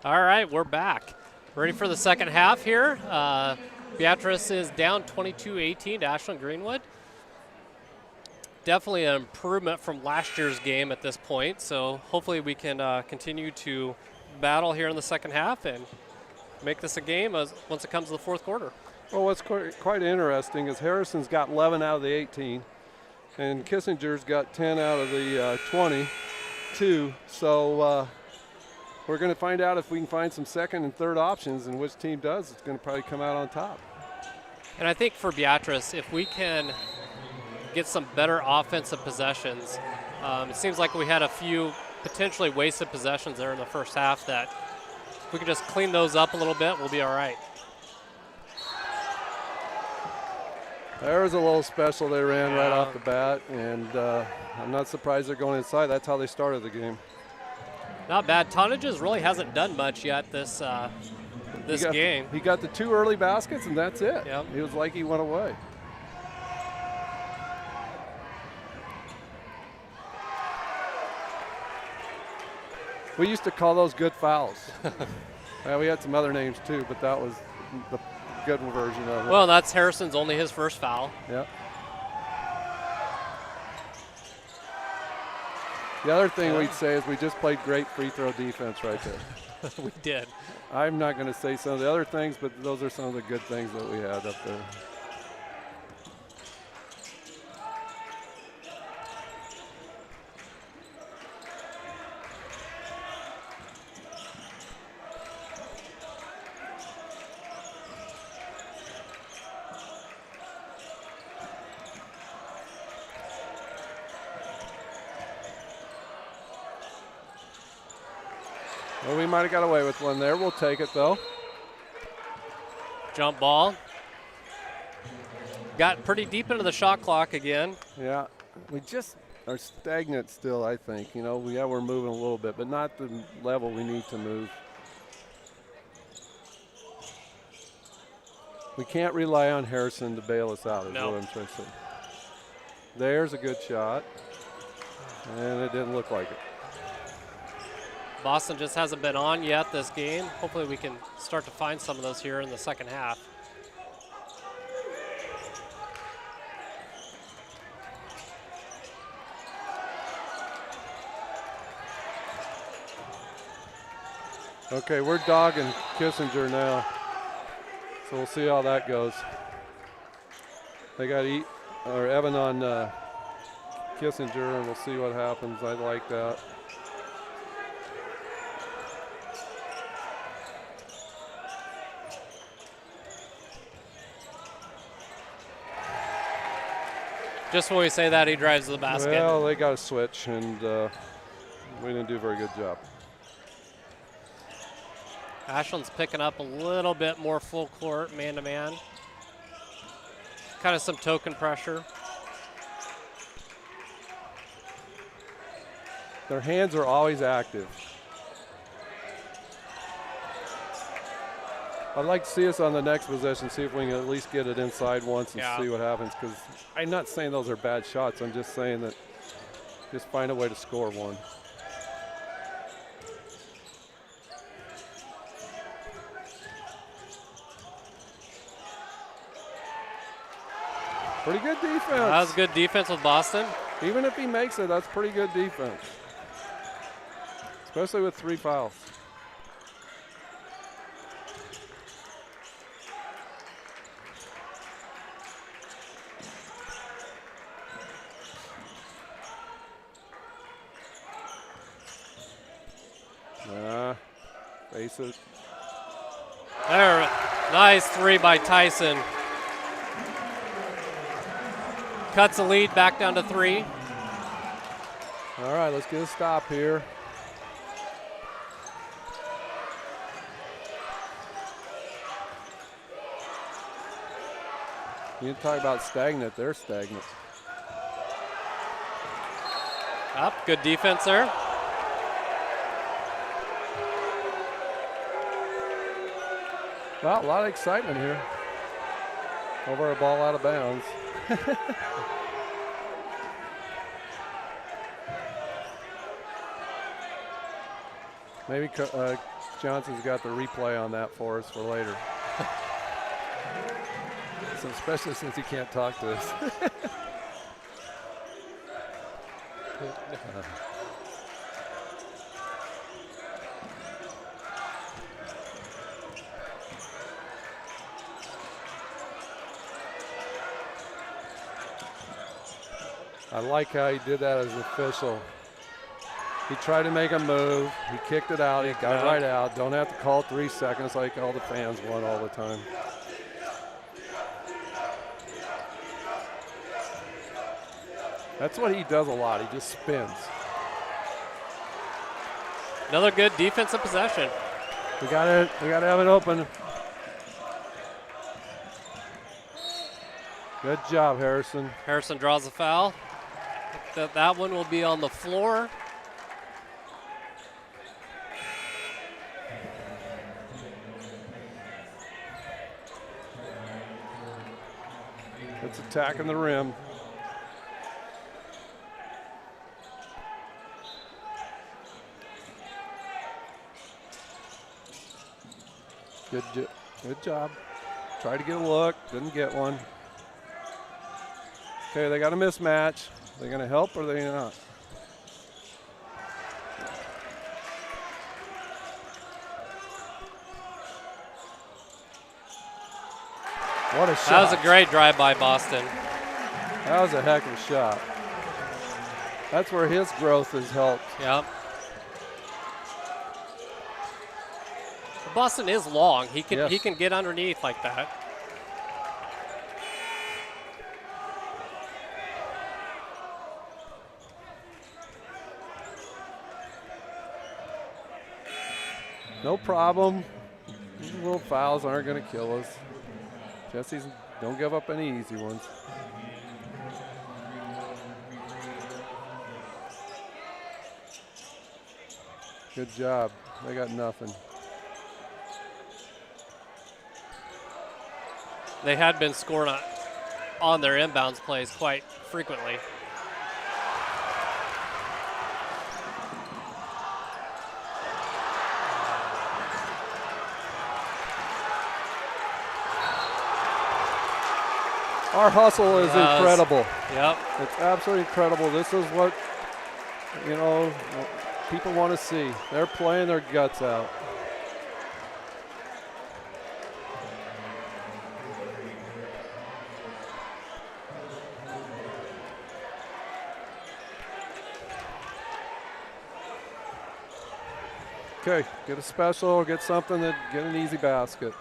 All right, we're back. Ready for the second half here. Beatrice is down 22-18 to Ashland Greenwood. Definitely an improvement from last year's game at this point, so hopefully we can continue to battle here in the second half and make this a game once it comes to the fourth quarter. Well, what's quite interesting is Harrison's got 11 out of the 18, and Kissinger's got 10 out of the 22. So we're going to find out if we can find some second and third options, and which team does. It's going to probably come out on top. And I think for Beatrice, if we can get some better offensive possessions, it seems like we had a few potentially wasted possessions there in the first half that if we can just clean those up a little bit, we'll be all right. There was a little special they ran right off the bat, and I'm not surprised they're going inside. That's how they started the game. Not bad. Tonnages really hasn't done much yet this game. He got the 2 early baskets, and that's it. Yep. He was like he went away. We used to call those good fouls. We had some other names too, but that was the good version of it. Well, that's Harrison's only his first foul. Yeah. The other thing we'd say is we just played great free throw defense right there. We did. I'm not going to say some of the other things, but those are some of the good things that we had up there. Well, we might have got away with one there. We'll take it, though. Jump ball. Got pretty deep into the shot clock again. Yeah, we just are stagnant still, I think. You know, we're moving a little bit, but not the level we need to move. We can't rely on Harrison to bail us out, is what I'm trying to say. There's a good shot, and it didn't look like it. Boston just hasn't been on yet this game. Hopefully we can start to find some of those here in the second half. Okay, we're dogging Kissinger now, so we'll see how that goes. They got Evan on Kissinger, and we'll see what happens. I like that. Just when we say that, he drives to the basket. Well, they got a switch, and we didn't do a very good job. Ashland's picking up a little bit more full court, man-to-man. Kind of some token pressure. Their hands are always active. I'd like to see us on the next possession, see if we can at least get it inside once and see what happens, because I'm not saying those are bad shots. I'm just saying that just find a way to score one. Pretty good defense. That was good defense with Boston. Even if he makes it, that's pretty good defense, especially with 3 fouls. Face it. There, nice 3 by Tyson. Cuts the lead back down to 3. All right, let's get a stop here. You talk about stagnant, they're stagnant. Up, good defense there. Well, a lot of excitement here. Over a ball out of bounds. Maybe Johnson's got the replay on that for us for later. So especially since he can't talk to us. I like how he did that as an official. He tried to make a move. He kicked it out. He got it right out. Don't have to call 3 seconds like all the fans want all the time. That's what he does a lot. He just spins. Another good defensive possession. We got it. We got to have it open. Good job, Harrison. Harrison draws a foul. That one will be on the floor. It's attacking the rim. Good job. Tried to get a look, didn't get one. Okay, they got a mismatch. They going to help or are they not? What a shot. That was a great drive by Boston. That was a heck of a shot. That's where his growth has helped. Yep. Boston is long. He can get underneath like that. No problem. These little fouls aren't going to kill us. Jesse's don't give up any easy ones. Good job. They got nothing. They had been scoring on their inbounds plays quite frequently. Our hustle is incredible. Yep. It's absolutely incredible. This is what, people want to see. They're playing their guts out. Okay, get a special, get something, get an easy basket.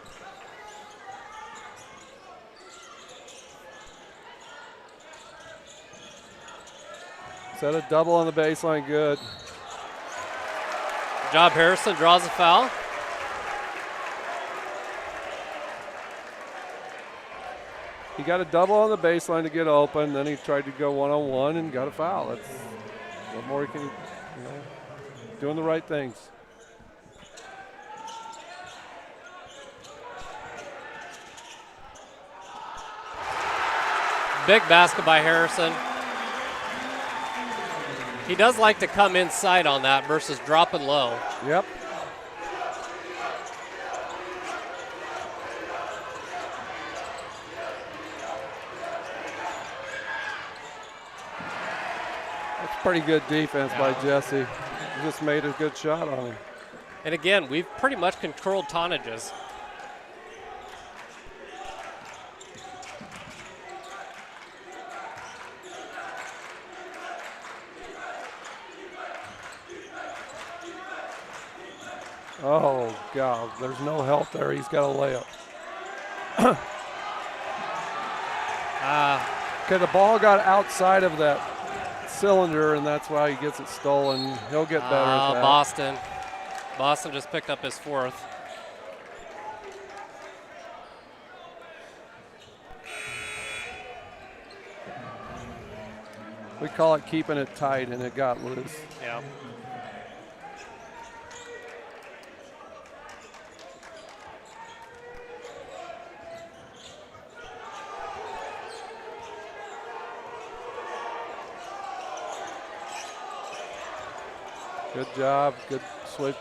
Set a double on the baseline, good. Good job, Harrison draws a foul. He got a double on the baseline to get open, then he tried to go one-on-one and got a foul. That's what more he can, doing the right things. Big basket by Harrison. He does like to come inside on that versus dropping low. Yep. That's pretty good defense by Jesse. He just made a good shot on him. And again, we've pretty much controlled tonnages. Oh, God, there's no help there. He's got a layup. Okay, the ball got outside of that cylinder, and that's why he gets it stolen. He'll get better at that. Boston just picked up his fourth. We call it keeping it tight, and it got loose. Yeah. Good job, good switch,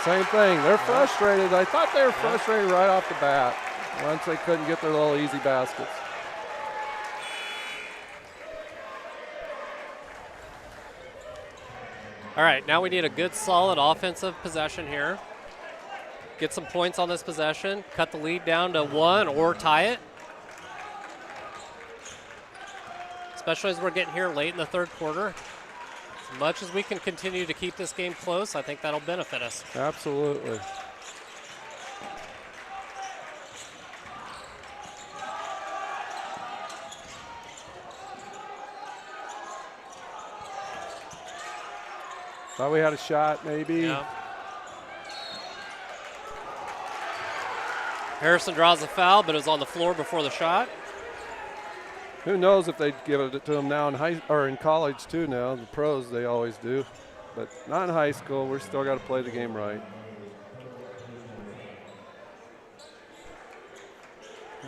Same thing. They're frustrated. I thought they were frustrated right off the bat once they couldn't get their little easy baskets. All right, now we need a good, solid offensive possession here. Get some points on this possession, cut the lead down to 1 or tie it. Especially as we're getting here late in the third quarter. As much as we can continue to keep this game close, I think that'll benefit us. Absolutely. Thought we had a shot, maybe. Yeah. Harrison draws a foul, but it was on the floor before the shot. Who knows if they'd give it to them now in college too now. The pros, they always do. But not in high school. We're still got to play the game right.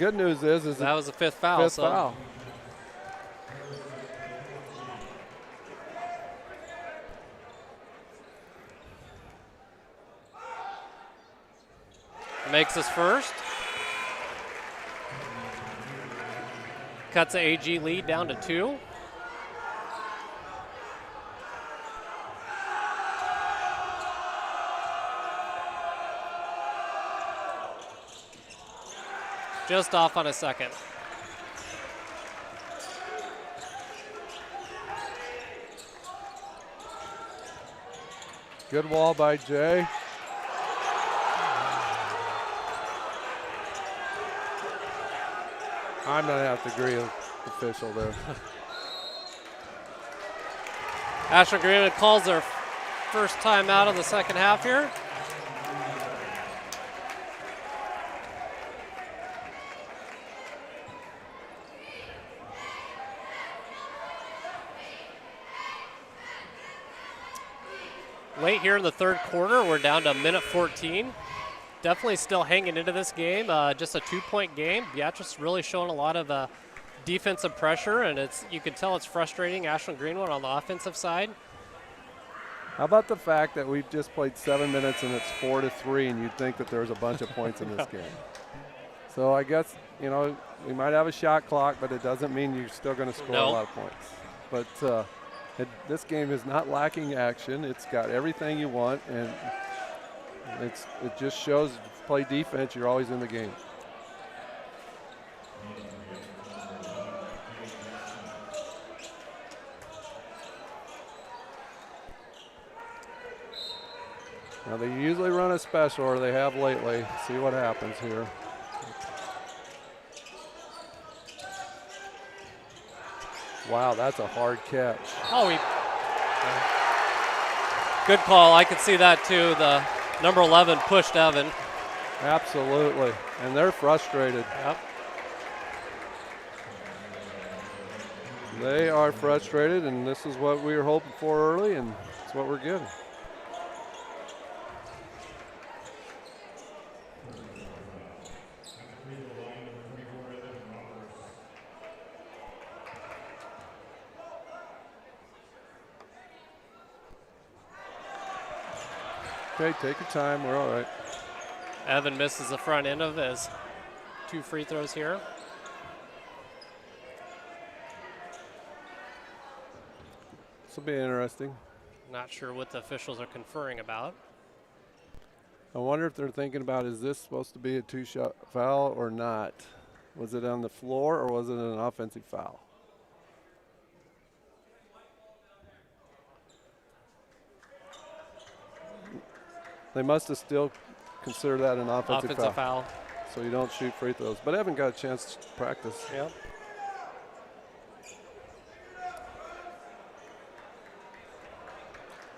Good news is that was a fifth foul. Fifth foul. Makes his first. Cuts the AG lead down to 2. Just off on a second. Good wall by Jay. I'm going to have to agree with the official there. Ashland Greenwood calls their first time out of the second half here. Late here in the third quarter, we're down to minute 14. Definitely still hanging into this game. Just a 2-point game. Beatrice really showing a lot of defensive pressure, and you can tell it's frustrating Ashland Greenwood on the offensive side. How about the fact that we've just played 7 minutes and it's 4-3, and you'd think that there's a bunch of points in this game. So I guess, we might have a shot clock, but it doesn't mean you're still going to score a lot of points. But this game is not lacking action. It's got everything you want, and it just shows if you play defense, you're always in the game. Now they usually run a special, or they have lately. See what happens here. Wow, that's a hard catch. Oh, good call. I could see that too. The number 11 pushed Evan. Absolutely, and they're frustrated. Yep. They are frustrated, and this is what we were hoping for early, and it's what we're getting. Okay, take your time. We're all right. Evan misses the front end of his 2 free throws here. This will be interesting. Not sure what the officials are conferring about. I wonder if they're thinking about, is this supposed to be a 2-shot foul or not? Was it on the floor or was it an offensive foul? They must have still considered that an offensive foul. So you don't shoot free throws. But I haven't got a chance to practice. Yep.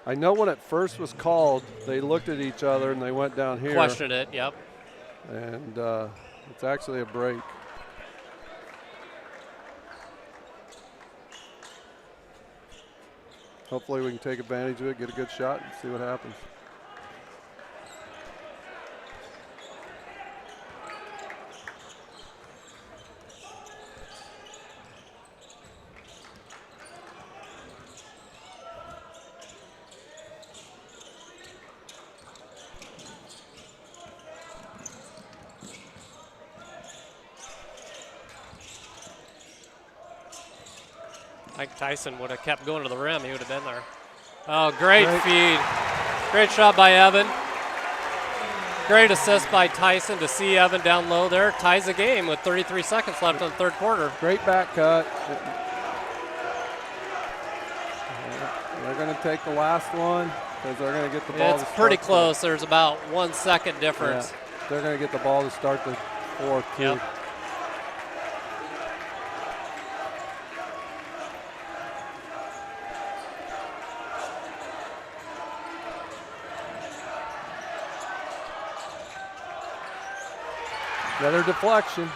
I know when it first was called, they looked at each other and they went down here. Questioned it, yep. And it's actually a break. Hopefully we can take advantage of it, get a good shot, and see what happens. Mike Tyson would have kept going to the rim. He would have been there. Oh, great feed. Great shot by Evan. Great assist by Tyson to see Evan down low there. Ties the game with 33 seconds left in the third quarter. Great back cut. They're going to take the last one because they're going to get the ball. It's pretty close. There's about 1 second difference. Yeah, they're going to get the ball to start the fourth, too. Yep. Another deflection.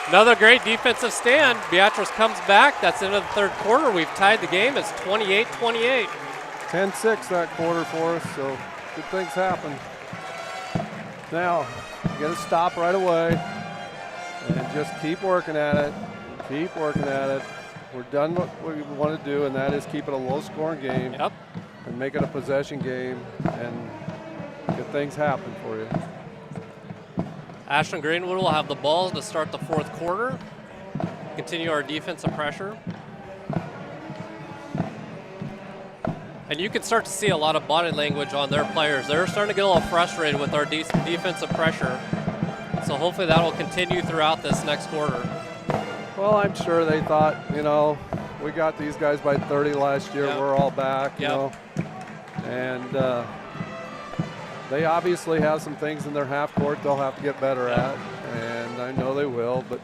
Another great defensive stand. Beatrice comes back. That's the end of the third quarter. We've tied the game. It's 28-28. 10-6 that quarter for us, so good things happen. Now, you got to stop right away and just keep working at it. Keep working at it. We're done what we want to do, and that is keep it a low-scoring game. Yep. And make it a possession game, and good things happen for you. Ashland Greenwood will have the ball to start the fourth quarter. Continue our defensive pressure. And you can start to see a lot of body language on their players. They're starting to get a little frustrated with our defensive pressure. So hopefully that will continue throughout this next quarter. Well, I'm sure they thought, you know, we got these guys by 30 last year. Yep. We're all back, you know. And they obviously have some things in their half court they'll have to get better at, and I know they will, but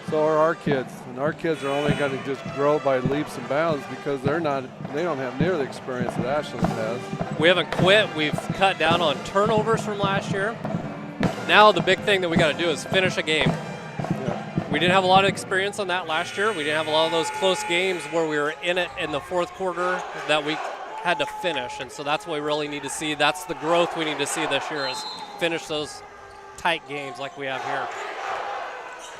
so are our kids. And our kids are only going to just grow by leaps and bounds because they don't have near the experience that Ashland has. We haven't quit. We've cut down on turnovers from last year. Now the big thing that we got to do is finish a game. We didn't have a lot of experience on that last year. We didn't have a lot of those close games where we were in it in the fourth quarter that we had to finish, and so that's what we really need to see. That's the growth we need to see this year, is finish those tight games like we have here.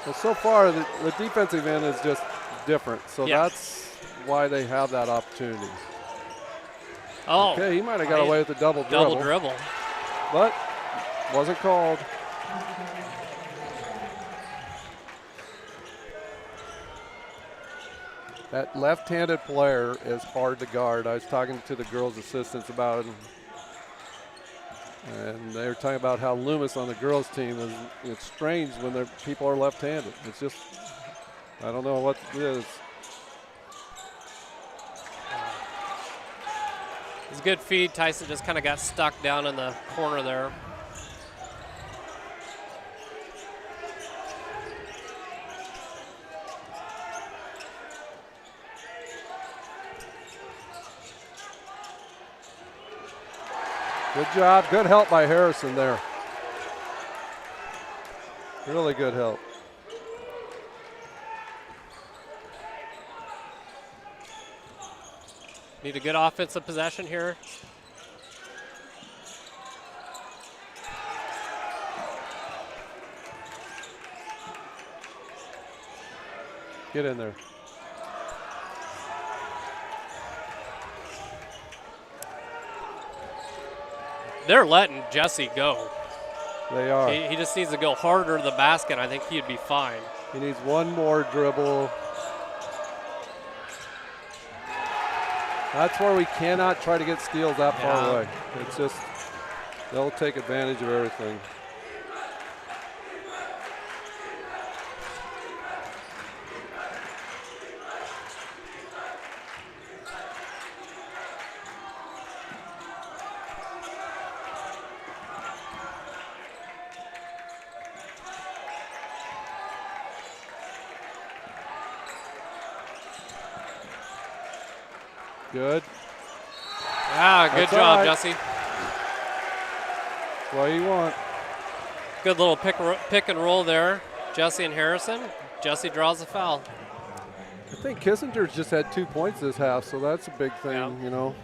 Well, so far the defensive end is just different, so that's why they have that opportunity. Oh, okay, he might have got away with a double dribble, but wasn't called. That left-handed player is hard to guard. I was talking to the girls' assistants about it, and they were talking about how Loomis on the girls' team is. It's strange when their people are left-handed. It's just, I don't know what it is. It's a good feed. Tyson just kind of got stuck down in the corner there. Good job. Good help by Harrison there. Really good help. Need a good offensive possession here. Get in there. They're letting Jesse go. They are. He just needs to go harder to the basket. I think he'd be fine. He needs one more dribble. That's where we cannot try to get steals that far away. It's just, they'll take advantage of everything. Good. Yeah, good job, Jesse. What do you want? Good little pick and roll there. Jesse and Harrison. Jesse draws the foul. I think Kissinger's just had 2 points this half, so that's a big thing, you know.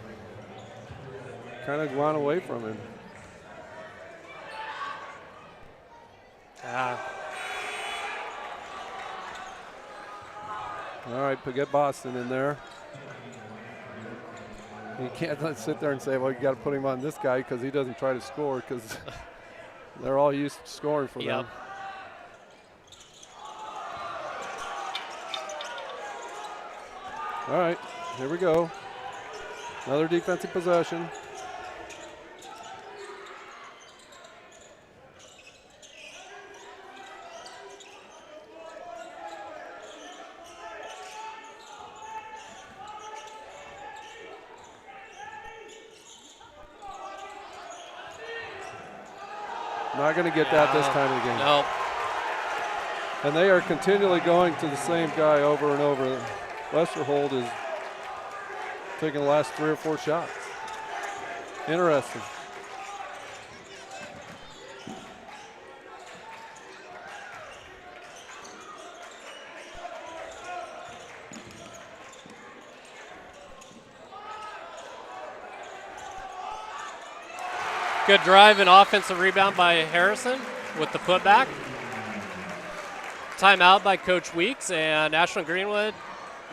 Kind of run away from him. All right, get Boston in there. You can't sit there and say, well, you got to put him on this guy because he doesn't try to score, because they're all used to scoring for them. All right, here we go. Another defensive possession. Not going to get that this time of the game. No. And they are continually going to the same guy over and over. Westerhold is taking the last 3 or 4 shots. Interesting. Good drive and offensive rebound by Harrison with the putback. Timeout by Coach Weeks, and Ashland Greenwood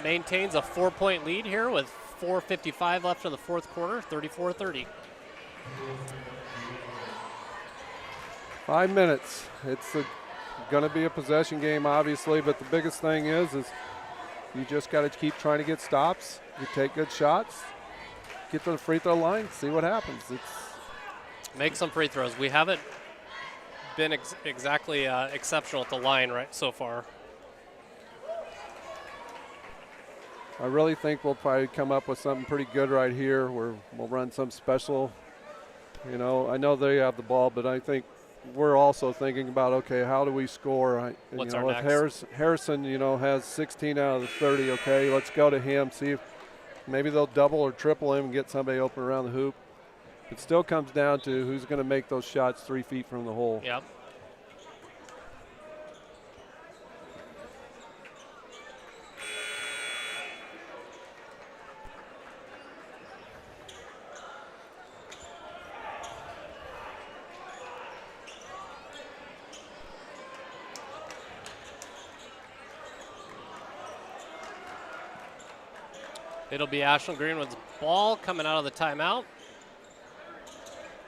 maintains a 4-point lead here with 4:55 left in the fourth quarter, 34-30. 5 minutes. It's going to be a possession game, obviously, but the biggest thing is you just got to keep trying to get stops. You take good shots, get to the free throw line, see what happens. Make some free throws. We haven't been exactly exceptional at the line right so far. I really think we'll probably come up with something pretty good right here where we'll run some special. You know, I know they have the ball, but I think we're also thinking about, okay, how do we score? What's if our next? Harrison, has 16 out of the 30, okay, let's go to him, see if maybe they'll double or triple him and get somebody open around the hoop. It still comes down to who's going to make those shots 3 feet from the hole. Yep. It'll be Ashland Greenwood's ball coming out of the timeout.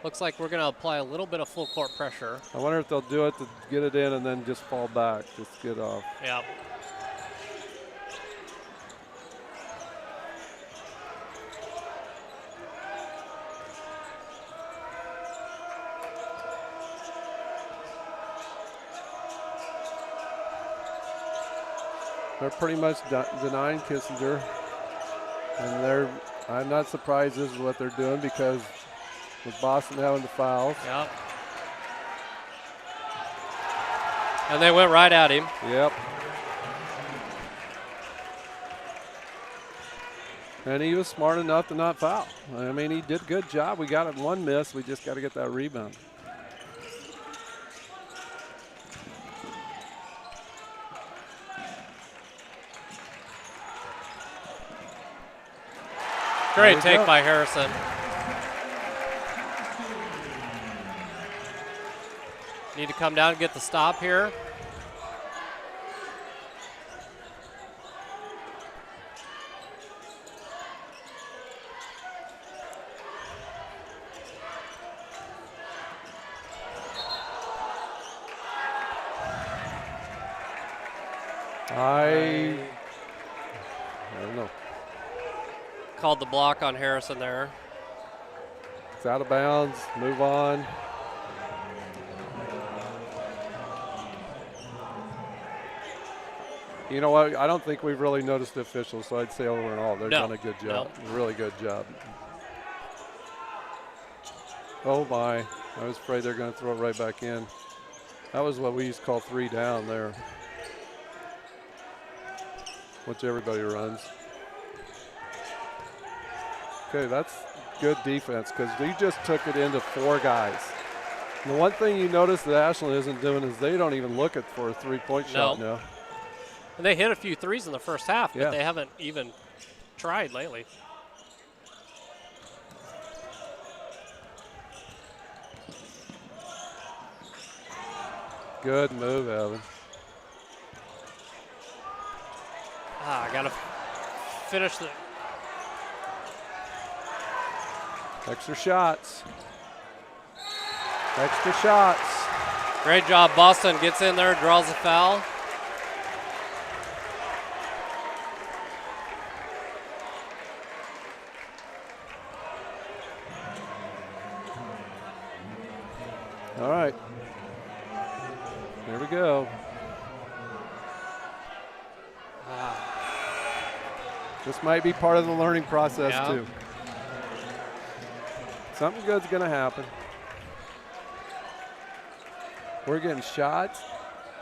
Looks like we're going to apply a little bit of full court pressure. I wonder if they'll do it to get it in and then just fall back, just get off. Yeah. They're pretty much denying Kissinger. And I'm not surprised this is what they're doing because with Boston having the fouls. Yep. And they went right at him. Yep. And he was smart enough to not foul. I mean, he did a good job. We got it 1 miss. We just got to get that rebound. Great take by Harrison. Need to come down and get the stop here. I don't know. Called the block on Harrison there. It's out of bounds. Move on. You know what? I don't think we've really noticed the officials, so I'd say overall they've done a good job. Really good job. Oh, my. I was afraid they're going to throw it right back in. That was what we used to call 3 down there, which everybody runs. Okay, that's good defense because we just took it into 4 guys. And the one thing you notice that Ashland isn't doing is they don't even look for a 3-point shot now. And they hit a few threes in the first half, but Yeah. they haven't even tried lately. Good move, Evan. I got to finish the... Extra shots. Extra shots. Great job. Boston gets in there, draws a foul. All right. Here we go. This might be part of the learning process too. Something good's going to happen. We're getting shots,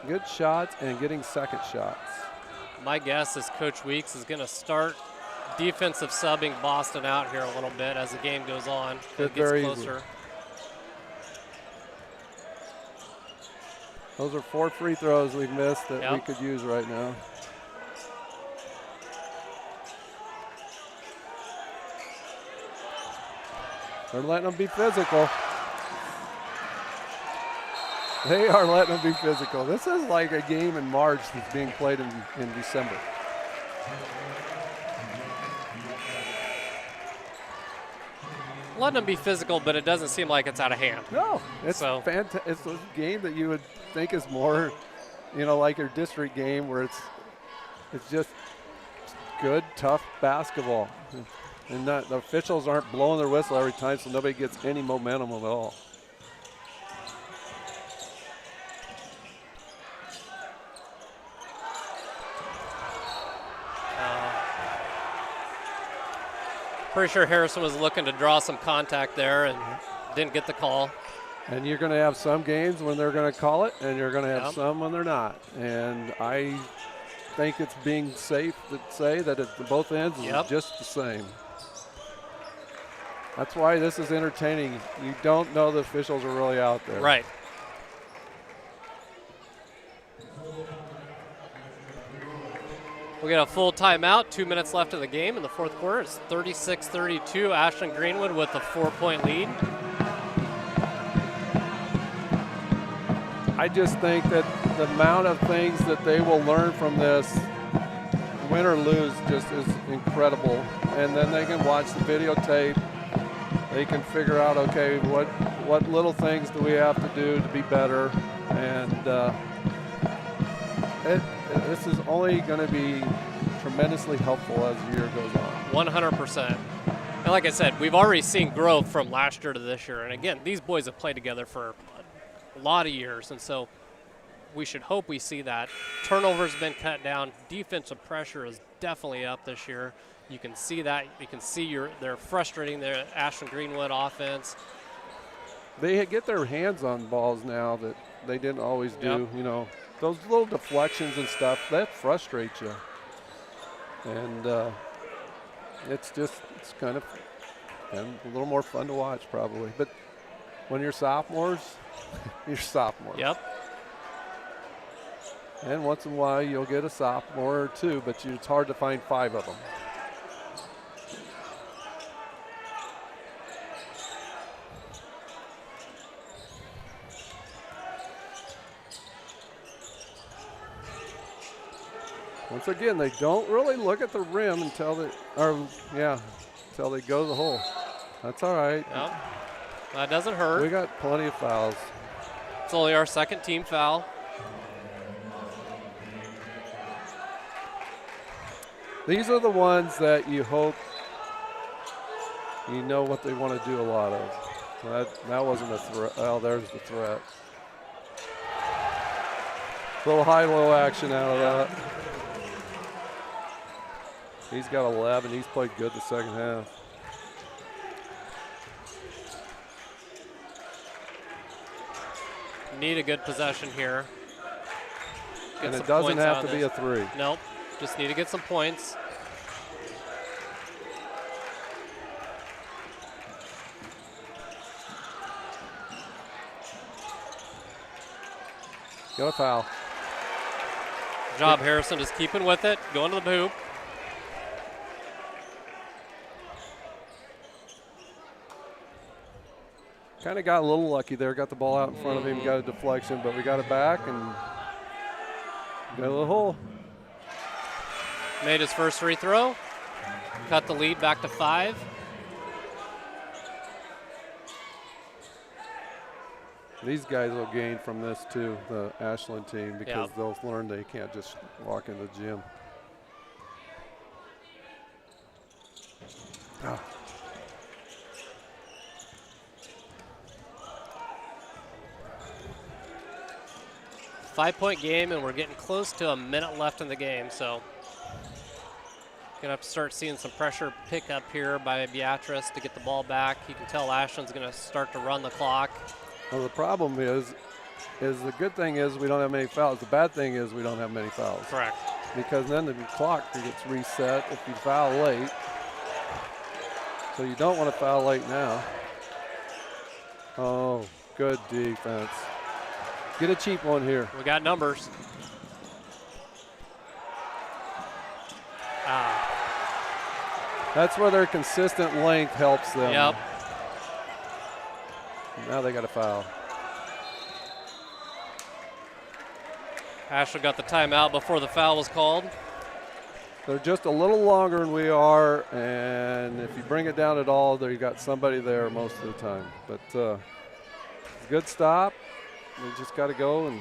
good shots, and getting second shots. My guess is Coach Weeks is going to start defensive subbing Boston out here a little bit as the game goes on. It gets closer. Those are 4 free throws we've missed that we could use right now. They're letting them be physical. They are letting them be physical. This is like a game in March that's being played in December. Letting them be physical, but it doesn't seem like it's out of hand. No, it's fantastic. It's a game that you would think is more, like your district game where it's just good, tough basketball. And the officials aren't blowing their whistle every time, so nobody gets any momentum at all. Pretty sure Harrison was looking to draw some contact there and didn't get the call. And you're going to have some games when they're going to call it, and you're going to have some when they're not. And I think it's being safe to say that at both ends is just the same. That's why this is entertaining. You don't know the officials are really out there. Right. We got a full timeout, 2 minutes left in the game in the fourth quarter. It's 36-32, Ashland Greenwood with a 4-point lead. I just think that the amount of things that they will learn from this, win or lose, just is incredible. And then they can watch the videotape. They can figure out, okay, what little things do we have to do to be better, and this is only going to be tremendously helpful as the year goes on. 100%. And like I said, we've already seen growth from last year to this year. And again, these boys have played together for a lot of years, and so we should hope we see that. Turnovers been cut down. Defensive pressure is definitely up this year. You can see that. You can see they're frustrating their Ashland Greenwood offense. They get their hands on balls now that they didn't always do. Those little deflections and stuff, that frustrates you. And it's kind of a little more fun to watch probably. But when you're sophomores, you're sophomores. Yep. And once in a while you'll get a sophomore or two, but it's hard to find 5 of them. Once again, they don't really look at the rim until they go to the hole. That's all right. Yep. That doesn't hurt. We got plenty of fouls. It's only our second team foul. These are the ones that you hope you know what they want to do a lot of. That wasn't a threat. Oh, there's the threat. A little high-low action out of that. He's got 11. He's played good the second half. Need a good possession here. And it doesn't have to be a 3. Nope. Just need to get some points. Got a foul. Good job, Harrison, just keeping with it, going to the hoop. Kind of got a little lucky there. Got the ball out in front of him, got a deflection, but we got it back and got a little hole. Made his first free throw. Cut the lead back to 5. These guys will gain from this too, the Ashland team, because they'll learn they can't just walk in the gym. 5-point game, and we're getting close to a minute left in the game, so gonna have to start seeing some pressure pick up here by Beatrice to get the ball back. You can tell Ashland's gonna start to run the clock. Well, the problem is the good thing is we don't have many fouls. The bad thing is we don't have many fouls. Correct. Because then the clock gets reset if you foul late. So you don't want to foul late now. Oh, good defense. Get a cheap one here. We got numbers. That's where their consistent length helps them. Yep. Now they got a foul. Ashland got the timeout before the foul was called. They're just a little longer than we are, and if you bring it down at all, you got somebody there most of the time. But it's a good stop. We just got to go, and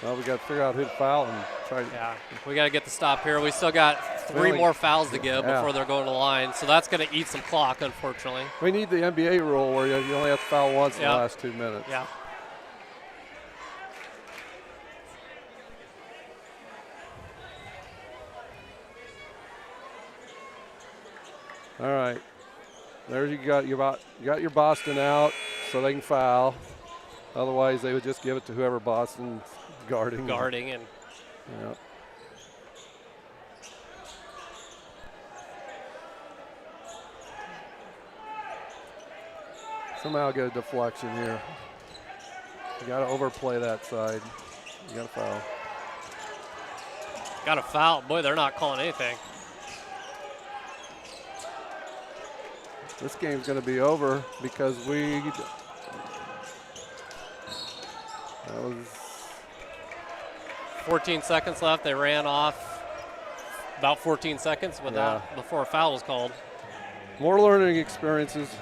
well, we got to figure out who to foul and try to. Yeah, we got to get the stop here. We still got three more fouls to give before they're going to the line, so that's going to eat some clock, unfortunately. We need the NBA rule where you only have to foul once in the last 2 minutes. Yeah. All right, there you got your Boston out, so they can foul. Otherwise, they would just give it to whoever Boston's guarding. And yeah. Somehow get a deflection here. You got to overplay that side. You got to foul. Got a foul. Boy, they're not calling anything. This game's going to be over because that was 14 seconds left. They ran off about 14 seconds before a foul was called. More learning experiences.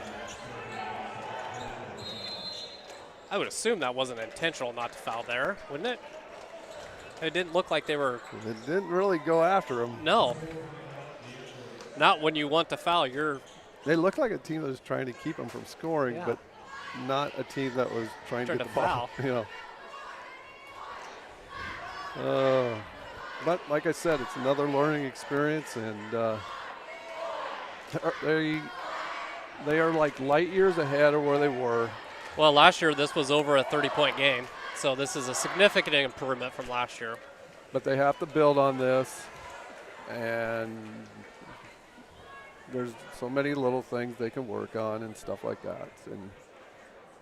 I would assume that wasn't intentional not to foul there, wouldn't it? It didn't look like they were. It didn't really go after him. No. Not when you want to foul. They looked like a team that was trying to keep them from scoring, but not a team that was trying to get the ball. You know. But like I said, it's another learning experience, and they are like light years ahead of where they were. Well, last year this was over a 30-point game, so this is a significant improvement from last year. But they have to build on this, and there's so many little things they can work on and stuff like that. And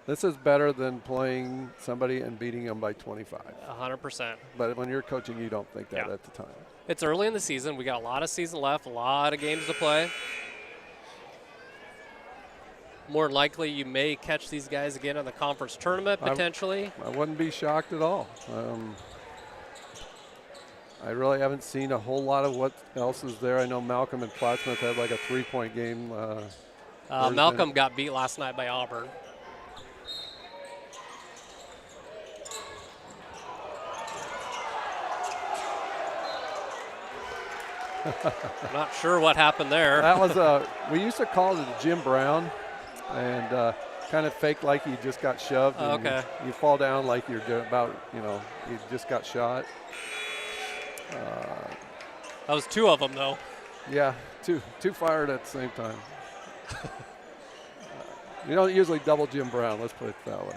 this is better than playing somebody and beating them by 25. 100%. But when you're coaching, you don't think that at the time. It's early in the season. We got a lot of season left, a lot of games to play. More likely, you may catch these guys again in the conference tournament, potentially. I wouldn't be shocked at all. I really haven't seen a whole lot of what else is there. I know Malcolm and Plattsmouth had like a 3-point game. Malcolm got beat last night by Auburn. I'm not sure what happened there. That was we used to call it a Jim Brown, and kind of fake like you just got shoved. Oh, okay. You fall down like you're about, you just got shot. That was two of them, though. Yeah, two fired at the same time. You don't usually double Jim Brown, let's put it that way.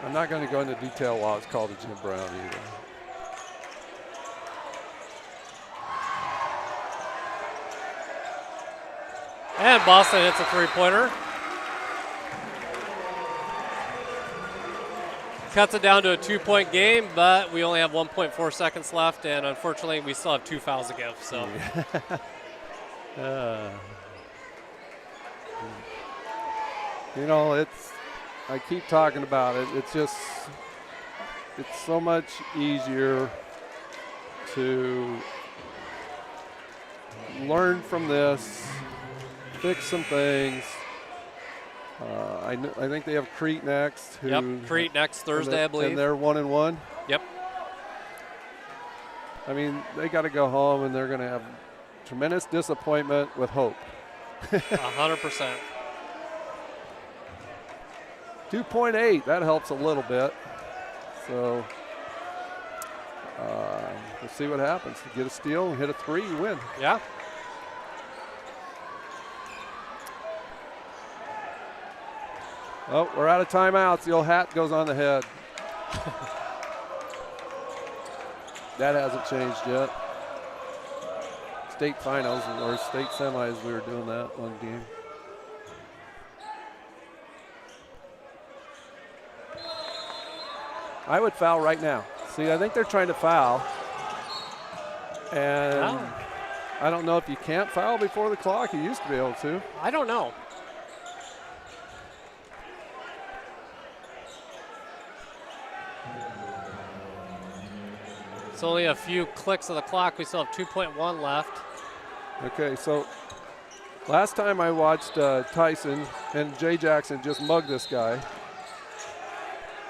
I'm not going to go into detail why it's called a Jim Brown either. And Boston hits a three-pointer. Cuts it down to a 2-point game, but we only have 1.4 seconds left, and unfortunately, we still have 2 fouls to give. So, I keep talking about it. It's so much easier to learn from this, fix some things. I think they have Crete next. Crete next Thursday, I believe. And they're 1-1. Yep. I mean, they got to go home, and they're going to have tremendous disappointment with hope. 100%. 2.8, that helps a little bit. So we'll see what happens. You get a steal and hit a 3, you win. Yeah. Oh, we're out of timeouts. The old hat goes on the head. That hasn't changed yet. State finals or state semis, we were doing that one game. I would foul right now. See, I think they're trying to foul. And I don't know if you can't foul before the clock. You used to be able to. I don't know. It's only a few clicks of the clock. We still have 2.1 left. Okay, so last time I watched Tyson and Jay Jackson just mug this guy.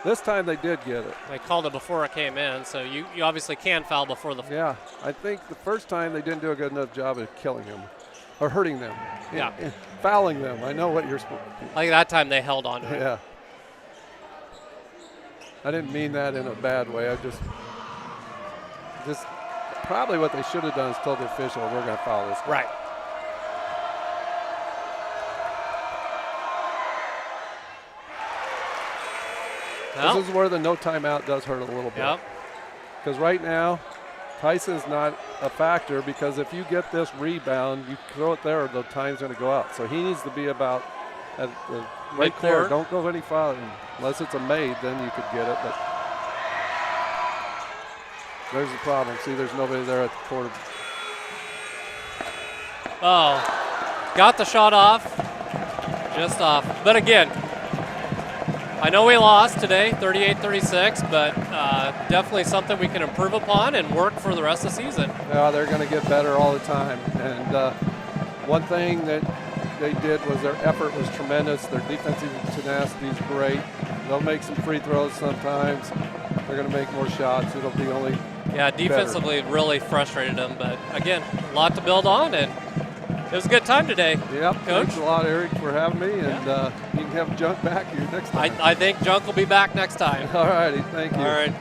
This time they did get it. They called it before it came in, so you obviously can foul before the. Yeah, I think the first time they didn't do a good enough job of killing him or hurting them. Yeah. Fouling them. I know what you're supposed to do. I think that time they held on to it. Yeah. I didn't mean that in a bad way. I just probably what they should have done is told the official, we're going to foul this guy. Right. This is where the no timeout does hurt a little bit. Yep. Because right now, Tyson's not a factor because if you get this rebound, you throw it there, the time's going to go out. So he needs to be about at the right there. Don't go any farther. Unless it's a made, then you could get it. But there's the problem. See, there's nobody there at the quarter. Oh, got the shot off. Just off. But again, I know we lost today, 38-36, but definitely something we can improve upon and work for the rest of the season. Yeah, they're going to get better all the time. And one thing that they did was their effort was tremendous. Their defensive tenacity is great. They'll make some free throws sometimes. They're going to make more shots. It'll be only defensively better. Really frustrated them. But again, a lot to build on, and it was a good time today. Yep, Coach. Thanks a lot, Eric, for having me, and you can have Junk back here next time. I think Junk will be back next time. All righty, thank you. All right.